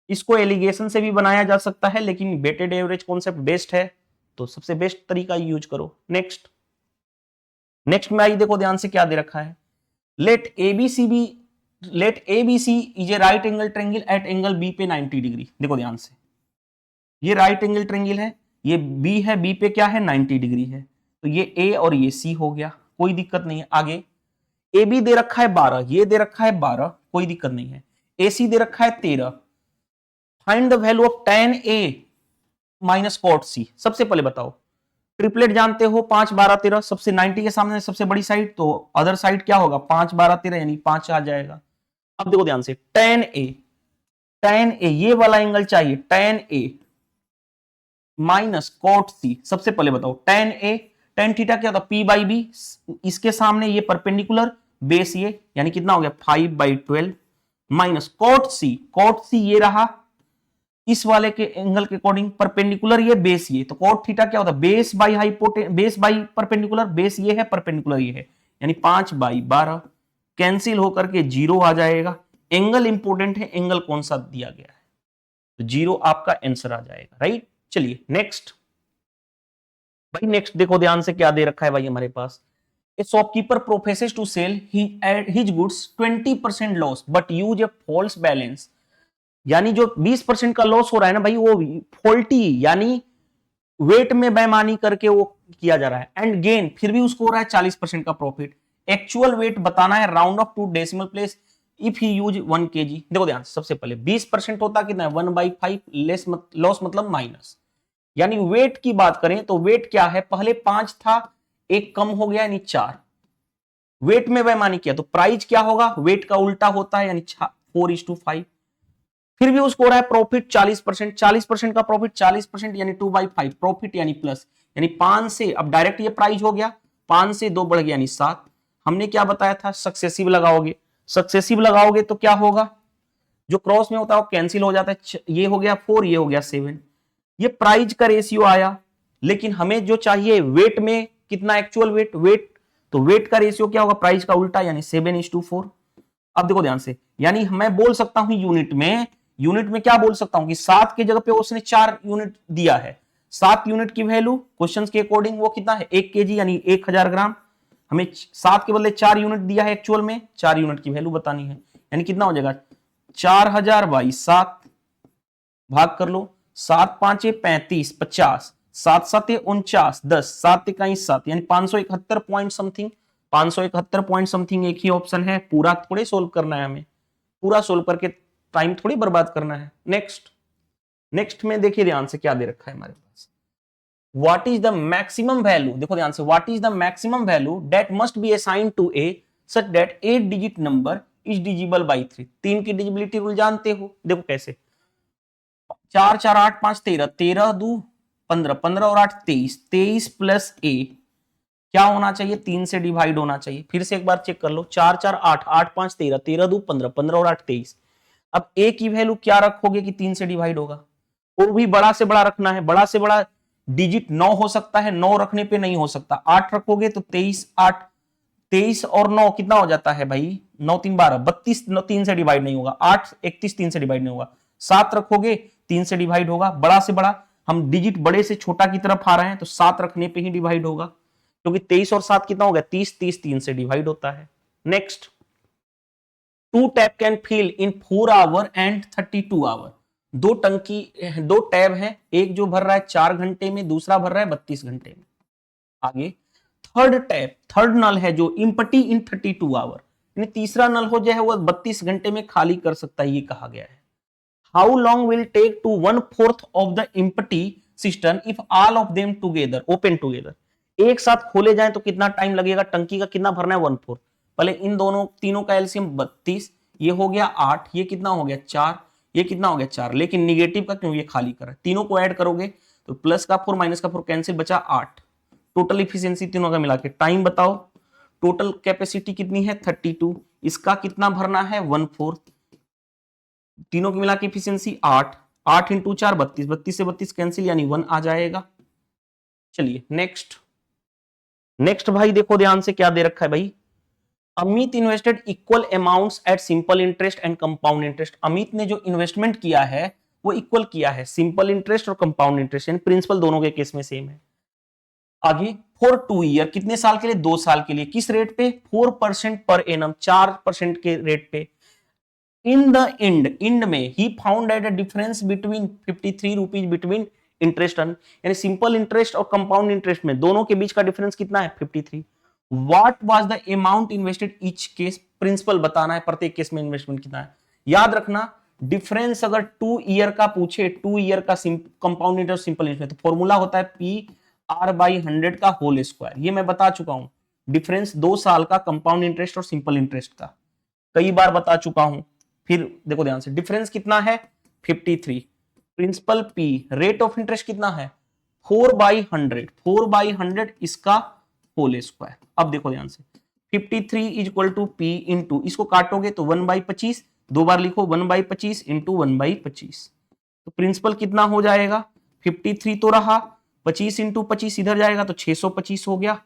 इसको एलिगेशन से भी बनाया जा सकता है लेकिन वेटेड एवरेज कॉन्सेप्ट बेस्ट है, तो सबसे बेस्ट तरीका यूज करो। नेक्स्ट में आई देखो ध्यान से क्या दे रखा है, let ABC is a right angle triangle at angle b पे 90 डिग्री। देखो ध्यान से, ये राइट एंगल ट्रायंगल है, ये बी है, बी पे क्या है 90 डिग्री है, तो ये ए और ये सी हो गया, कोई दिक्कत नहीं है। आगे ए बी दे रखा है 12, ये दे रखा है 12, कोई दिक्कत नहीं है। ए सी दे रखा है 13। Find the value of tan A minus cot C। सबसे पहले बताओ, ट्रिपलेट जानते हो 5 12 13, सबसे 90 के सामने सबसे बड़ी साइड, तो अदर साइड क्या होगा 5 12 13 यानी 5 आ जाएगा। अब देखो ध्यान से, tan A ये वाला एंगल चाहिए, tan A minus cot C। सबसे पहले बताओ tan A tan थीटा क्या होता P बाई बी, इसके सामने ये परपेंडिकुलर बेस ये, यानी कितना हो गया 5/12 माइनस cot C ये रहा इस वाले के एंगल के अकॉर्डिंग परपेंडिकुलर ये बेस ये, तो cot थीटा क्या होता है बेस बाई परपेंडिकुलर, बेस ये है परपेंडिकुलर ये है, यानी 5/12 कैंसिल होकर के 0 आ जाएगा। एंगल इंपोर्टेंट है, एंगल कौन सा दिया गया है, तो 0 आपका आंसर आ जाएगा, राइट। चलिए नेक्स्ट भाई, नेक्स्ट देखो ध्यान से क्या दे रखा है भाई हमारे पास, a shopkeeper professes to sell his goods 20% loss but use a false balance. यानी जो 20% का लॉस हो रहा है ना भाई, वो फॉल्टी यानी वेट में बेईमानी करके वो किया जा रहा है, एंड गेन फिर भी उसको हो रहा है 40% का प्रॉफिट। एक्चुअल वेट बताना है, round off to decimal place if he use 1 kg। देखो ध्यान, सबसे पहले 20% होता कितना है 1/5, लॉस मतलब माइनस, यानी वेट की बात करें तो वेट क्या है, पहले 5 था, एक कम हो गया यानी 4, वेट में बेईमानी किया तो प्राइस क्या होगा, वेट का उल्टा होता है यानी 4:5, फिर भी उसको हो रहा है प्रॉफिट 40%, 40% का प्रॉफिट 40% यानी 2/5 प्रॉफिट यानी प्लस, यानी 5 से अब डायरेक्ट ये प्राइस हो गया, 5 से 2 बढ़ गया यानी 7। हमने क्या बताया था, सक्सेसिव लगाओगे तो क्या होगा, जो क्रॉस में होता है वो कैंसिल हो जाता है, ये हो गया 4, ये हो गया 7, ये प्राइस का रेशियो आया। लेकिन हमें जो चाहिए वेट में कितना एक्चुअल वेट, तो वेट का रेशियो क्या होगा प्राइस का उल्टा यानी 7:4। अब देखो ध्यान से, यानी मैं बोल सकता हूं यूनिट में क्या बोल सकता हूं कि 7 की जगह पे उसने 4 यूनिट दिया है, 7 यूनिट की वैल्यू क्वेश्चंस के अकॉर्डिंग वो कितना है 1 kg यानी 1000 ग्राम, हमें 7 के बदले 4 यूनिट दिया है, एक्चुअल में 4 यूनिट की वैल्यू बतानी है, यानी कितना हो जाएगा 4000/7 भाग कर लो, 7 5 35 50, 7 7 49 10, 7 21 7 यानी 571 पॉइंट समथिंग, 571 पॉइंट समथिंग एक ही ऑप्शन है। पूरा थोड़े सोल्व करना है हमें, पूरा सोल्व करके टाइम थोड़ी बर्बाद करना है। नेक्स्ट में देखिए ध्यान से क्या दे रखा है हमारे पास, what is the maximum value. देखो ध्यान से, what is the maximum value that must be assigned to a such that 8 digit number is divisible by 3। 3 की डिजिबिलिटी रूल जानते हो, देखो कैसे, 4 4 8 5 13, 13 2 15, 15 और 8 23, 23 प्लस ए क्या होना चाहिए 3 से डिवाइड होना चाहिए। फिर से एक बार चेक कर लो, 4 4 8 8 5 13, 13 2 15, 15 और 8 23। अब ए की वैल्यू क्या रखोगे कि 3 से डिवाइड होगा, वो भी बड़ा से बड़ा रखना है, बड़ा से बड़ा डिजिट 9 हो सकता है, 9 रखने पे नहीं हो सकता, 8 रखोगे तो 23 8 23 और 9 कितना हो जाता है भाई 9 3 12, 32 3 से डिवाइड नहीं होगा, 8 31 3 से डिवाइड नहीं होगा, 7 रखोगे 3 से डिवाइड होगा, बड़ा से बड़ा हम डिजिट बड़े से छोटा की तरफ आ रहे हैं तो 7 रखने पे ही डिवाइड होगा, क्योंकि 23 और 7 कितना हो गया 30, 30 3 से डिवाइड होता है। Next, 2 tap can fill in 4 hour and 32 hour. दो टैब है, एक जो भर रहा है 4 घंटे में, दूसरा भर रहा है 32 घंटे में। आगे थर्ड नल है जो इम्पटी इन 32 आवर, यानी तीसरा नल हो जाए वो 32 घंटे में खाली कर सकता है, ये कहा गया है। How long will take to 1/4 of the empty cistern if all of them together open together. एक साथ खोले जाए तो कितना टाइम लगेगा, टंकी का कितना भरना है 1/4, पहले इन दोनों तीनों का एलसीएम 32, ये हो गया 8, ये कितना हो गया 4, ये कितना हो गया 4, लेकिन निगेटिव का क्यों ये खाली करा, तीनों को ऐड करोगे तो प्लस का 4 माइनस का 4 कैंसिल, बचा 8। टोटल इफिशियंसी तीनों का मिला के, टाइम बताओ, टोटल कैपेसिटी कितनी है 32, इसका कितना भरना है 1/4, तीनों की मिला के इफिशियंसी 8, 8 × 4 32, 32 से 32 कैंसिल यानी 1 आ जाएगा। चलिए नेक्स्ट भाई देखो ध्यान से क्या दे रखा है भाई, Amit invested equal amounts at simple interest and compound interest. Amit ने जो इन्वेस्टमेंट किया है वो इक्वल किया है। सिंपल इंटरेस्ट और कंपाउंड इंटरेस्ट यानी प्रिंसिपल दोनों के केस में सेम है। आगे फॉर 2 ईयर, कितने साल के लिए? 2 साल के लिए। किस रेट पे? 4% पर एनम, 4% के रेट पे। इन द इंड में ही found at a difference between 53 rupees between interest earn, यानी सिंपल इंटरेस्ट और कंपाउंड इंटरेस्ट में दोनों के बीच का डिफरेंस कितना है? 53। What was the amount invested each case, principal बताना है प्रत्येक केस में इन्वेस्टमेंट कितना है। याद रखना डिफरेंस अगर 2 ईयर का पूछे, 2 ईयर का कंपाउंड इंटरेस्ट सिंपल इंटरेस्ट, तो फॉर्मूला होता है पी आर बाई 100 का होल स्क्वायर। ये मैं बता चुका हूं, डिफरेंस 2 साल का कंपाउंड इंटरेस्ट और सिंपल इंटरेस्ट का कई बार बता चुका हूं। फिर देखो ध्यान से, डिफरेंस कितना है? 53। Principal P, rate of interest कितना है? 4/100, 4/100 इसका होल स्क्वायर। अब देखो ध्यान से, 53 is equal to P into, इसको काटोगे तो 1/25, 2 बार लिखो 1/25 इंटू 1/25, तो प्रिंसिपल कितना हो जाएगा? 53 तो रहा, 25 इंटू 25 इधर जाएगा तो 625 हो गया।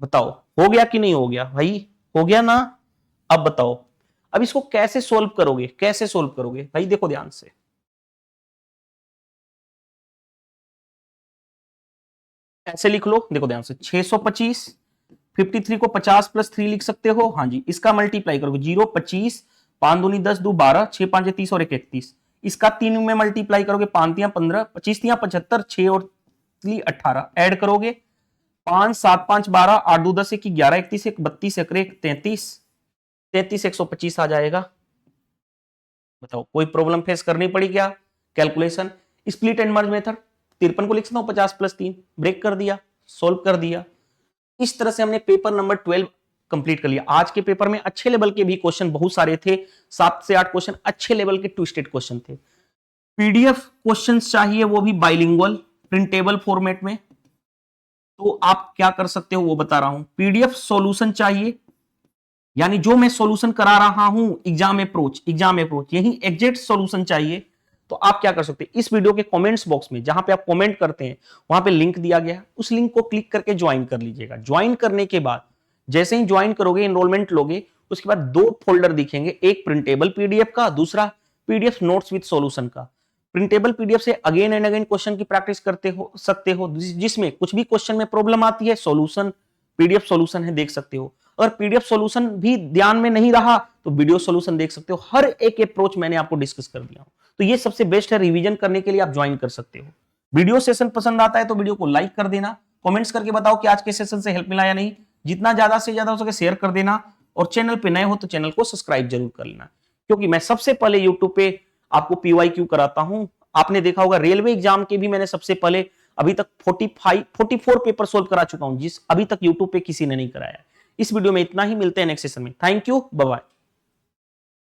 बताओ हो गया कि नहीं हो गया भाई? हो गया ना? अब बताओ अब इसको कैसे सोल्व करोगे? कैसे सोल्व करोगे भाई? देखो ध्यान से, ऐसे लिख लो, देखो ध्यान से, 625, 53 को 50 प्लस 3 लिख सकते हो, हाँ जी। इसका मल्टीप्लाई करोगे 0, 25, 5 दूनी 10, 2 12, 6 5 30 और 1 31। इसका 3 में मल्टीप्लाई करोगे, 5 तियां 15, 25 तियां 75, 6 और 3 18, ऐड करोगे 5 7 5 12, 8 2 10, 1 11, 31 1 32, 1 33, 33 125 आ जाएगा। बताओ कोई प्रॉब्लम फेस करनी पड़ी क्या? Calculation, split and merge method, 53 को लिख सकता हूं 50 प्लस 3, ब्रेक कर दिया, सोल्व कर दिया। इस तरह से हमने पेपर नंबर 12 कंप्लीट कर लिया। आज के पेपर में अच्छे लेवल के भी क्वेश्चन बहुत सारे थे, 7 से 8 क्वेश्चन अच्छे लेवल के ट्विस्टेड क्वेश्चन थे। पीडीएफ क्वेश्चंस चाहिए, वो भी बाइलिंगुअल प्रिंटेबल फॉर्मेट में, तो आप क्या कर सकते हो वो बता रहा हूं। पीडीएफ सॉल्यूशन चाहिए, यानी जो मैं सॉल्यूशन करा रहा हूं एग्जाम अप्रोच यही एग्जैक्ट सॉल्यूशन चाहिए, तो आप क्या कर सकते हैं, इस वीडियो के कमेंट्स बॉक्स में जहां पे आप कमेंट करते हैं वहां पे लिंक दिया गया है, उस लिंक को क्लिक करके ज्वाइन कर लीजिएगा। ज्वाइन करने के बाद जैसे ही ज्वाइन करोगे, एनरोलमेंट लोगे, उसके बाद 2 फोल्डर दिखेंगे, एक प्रिंटेबल पीडीएफ का, दूसरा पीडीएफ नोट्स विद सॉल्यूशन का। प्रिंटेबल पीडीएफ से अगेन एंड अगेन क्वेश्चन की प्रैक्टिस करते हो सकते हो, जिसमें कुछ भी क्वेश्चन में प्रॉब्लम आती है, सॉल्यूशन पीडीएफ सॉल्यूशन है, देख सकते हो। अगर पीडीएफ सॉल्यूशन भी ध्यान में नहीं रहा तो वीडियो सॉल्यूशन देख सकते हो। हर एक अप्रोच मैंने आपको डिस्कस कर दिया हूं, तो ये सबसे बेस्ट है, रिवीजन करने के लिए आप ज्वाइन कर सकते हो। वीडियो सेशन पसंद आता है तो वीडियो को लाइक कर देना, कमेंट्स करके बताओ कि आज के सेशन से हेल्प मिला या नहीं। जितना ज्यादा से ज्यादा हो सके शेयर कर देना, और चैनल पे नए हो तो चैनल को सब्सक्राइब जरूर कर लेना, क्योंकि मैं सबसे पहले यूट्यूब पे आपको पीवाईक्यू कराता हूं। आपने देखा होगा रेलवे एग्जाम के भी मैंने सबसे पहले अभी तक 44 पेपर सोल्व करा चुका हूं, जिस अभी तक यूट्यूब पे किसी ने नहीं कराया। इस वीडियो में इतना ही, मिलते हैं नेक्स्ट सेशन में। Thank you, bye bye.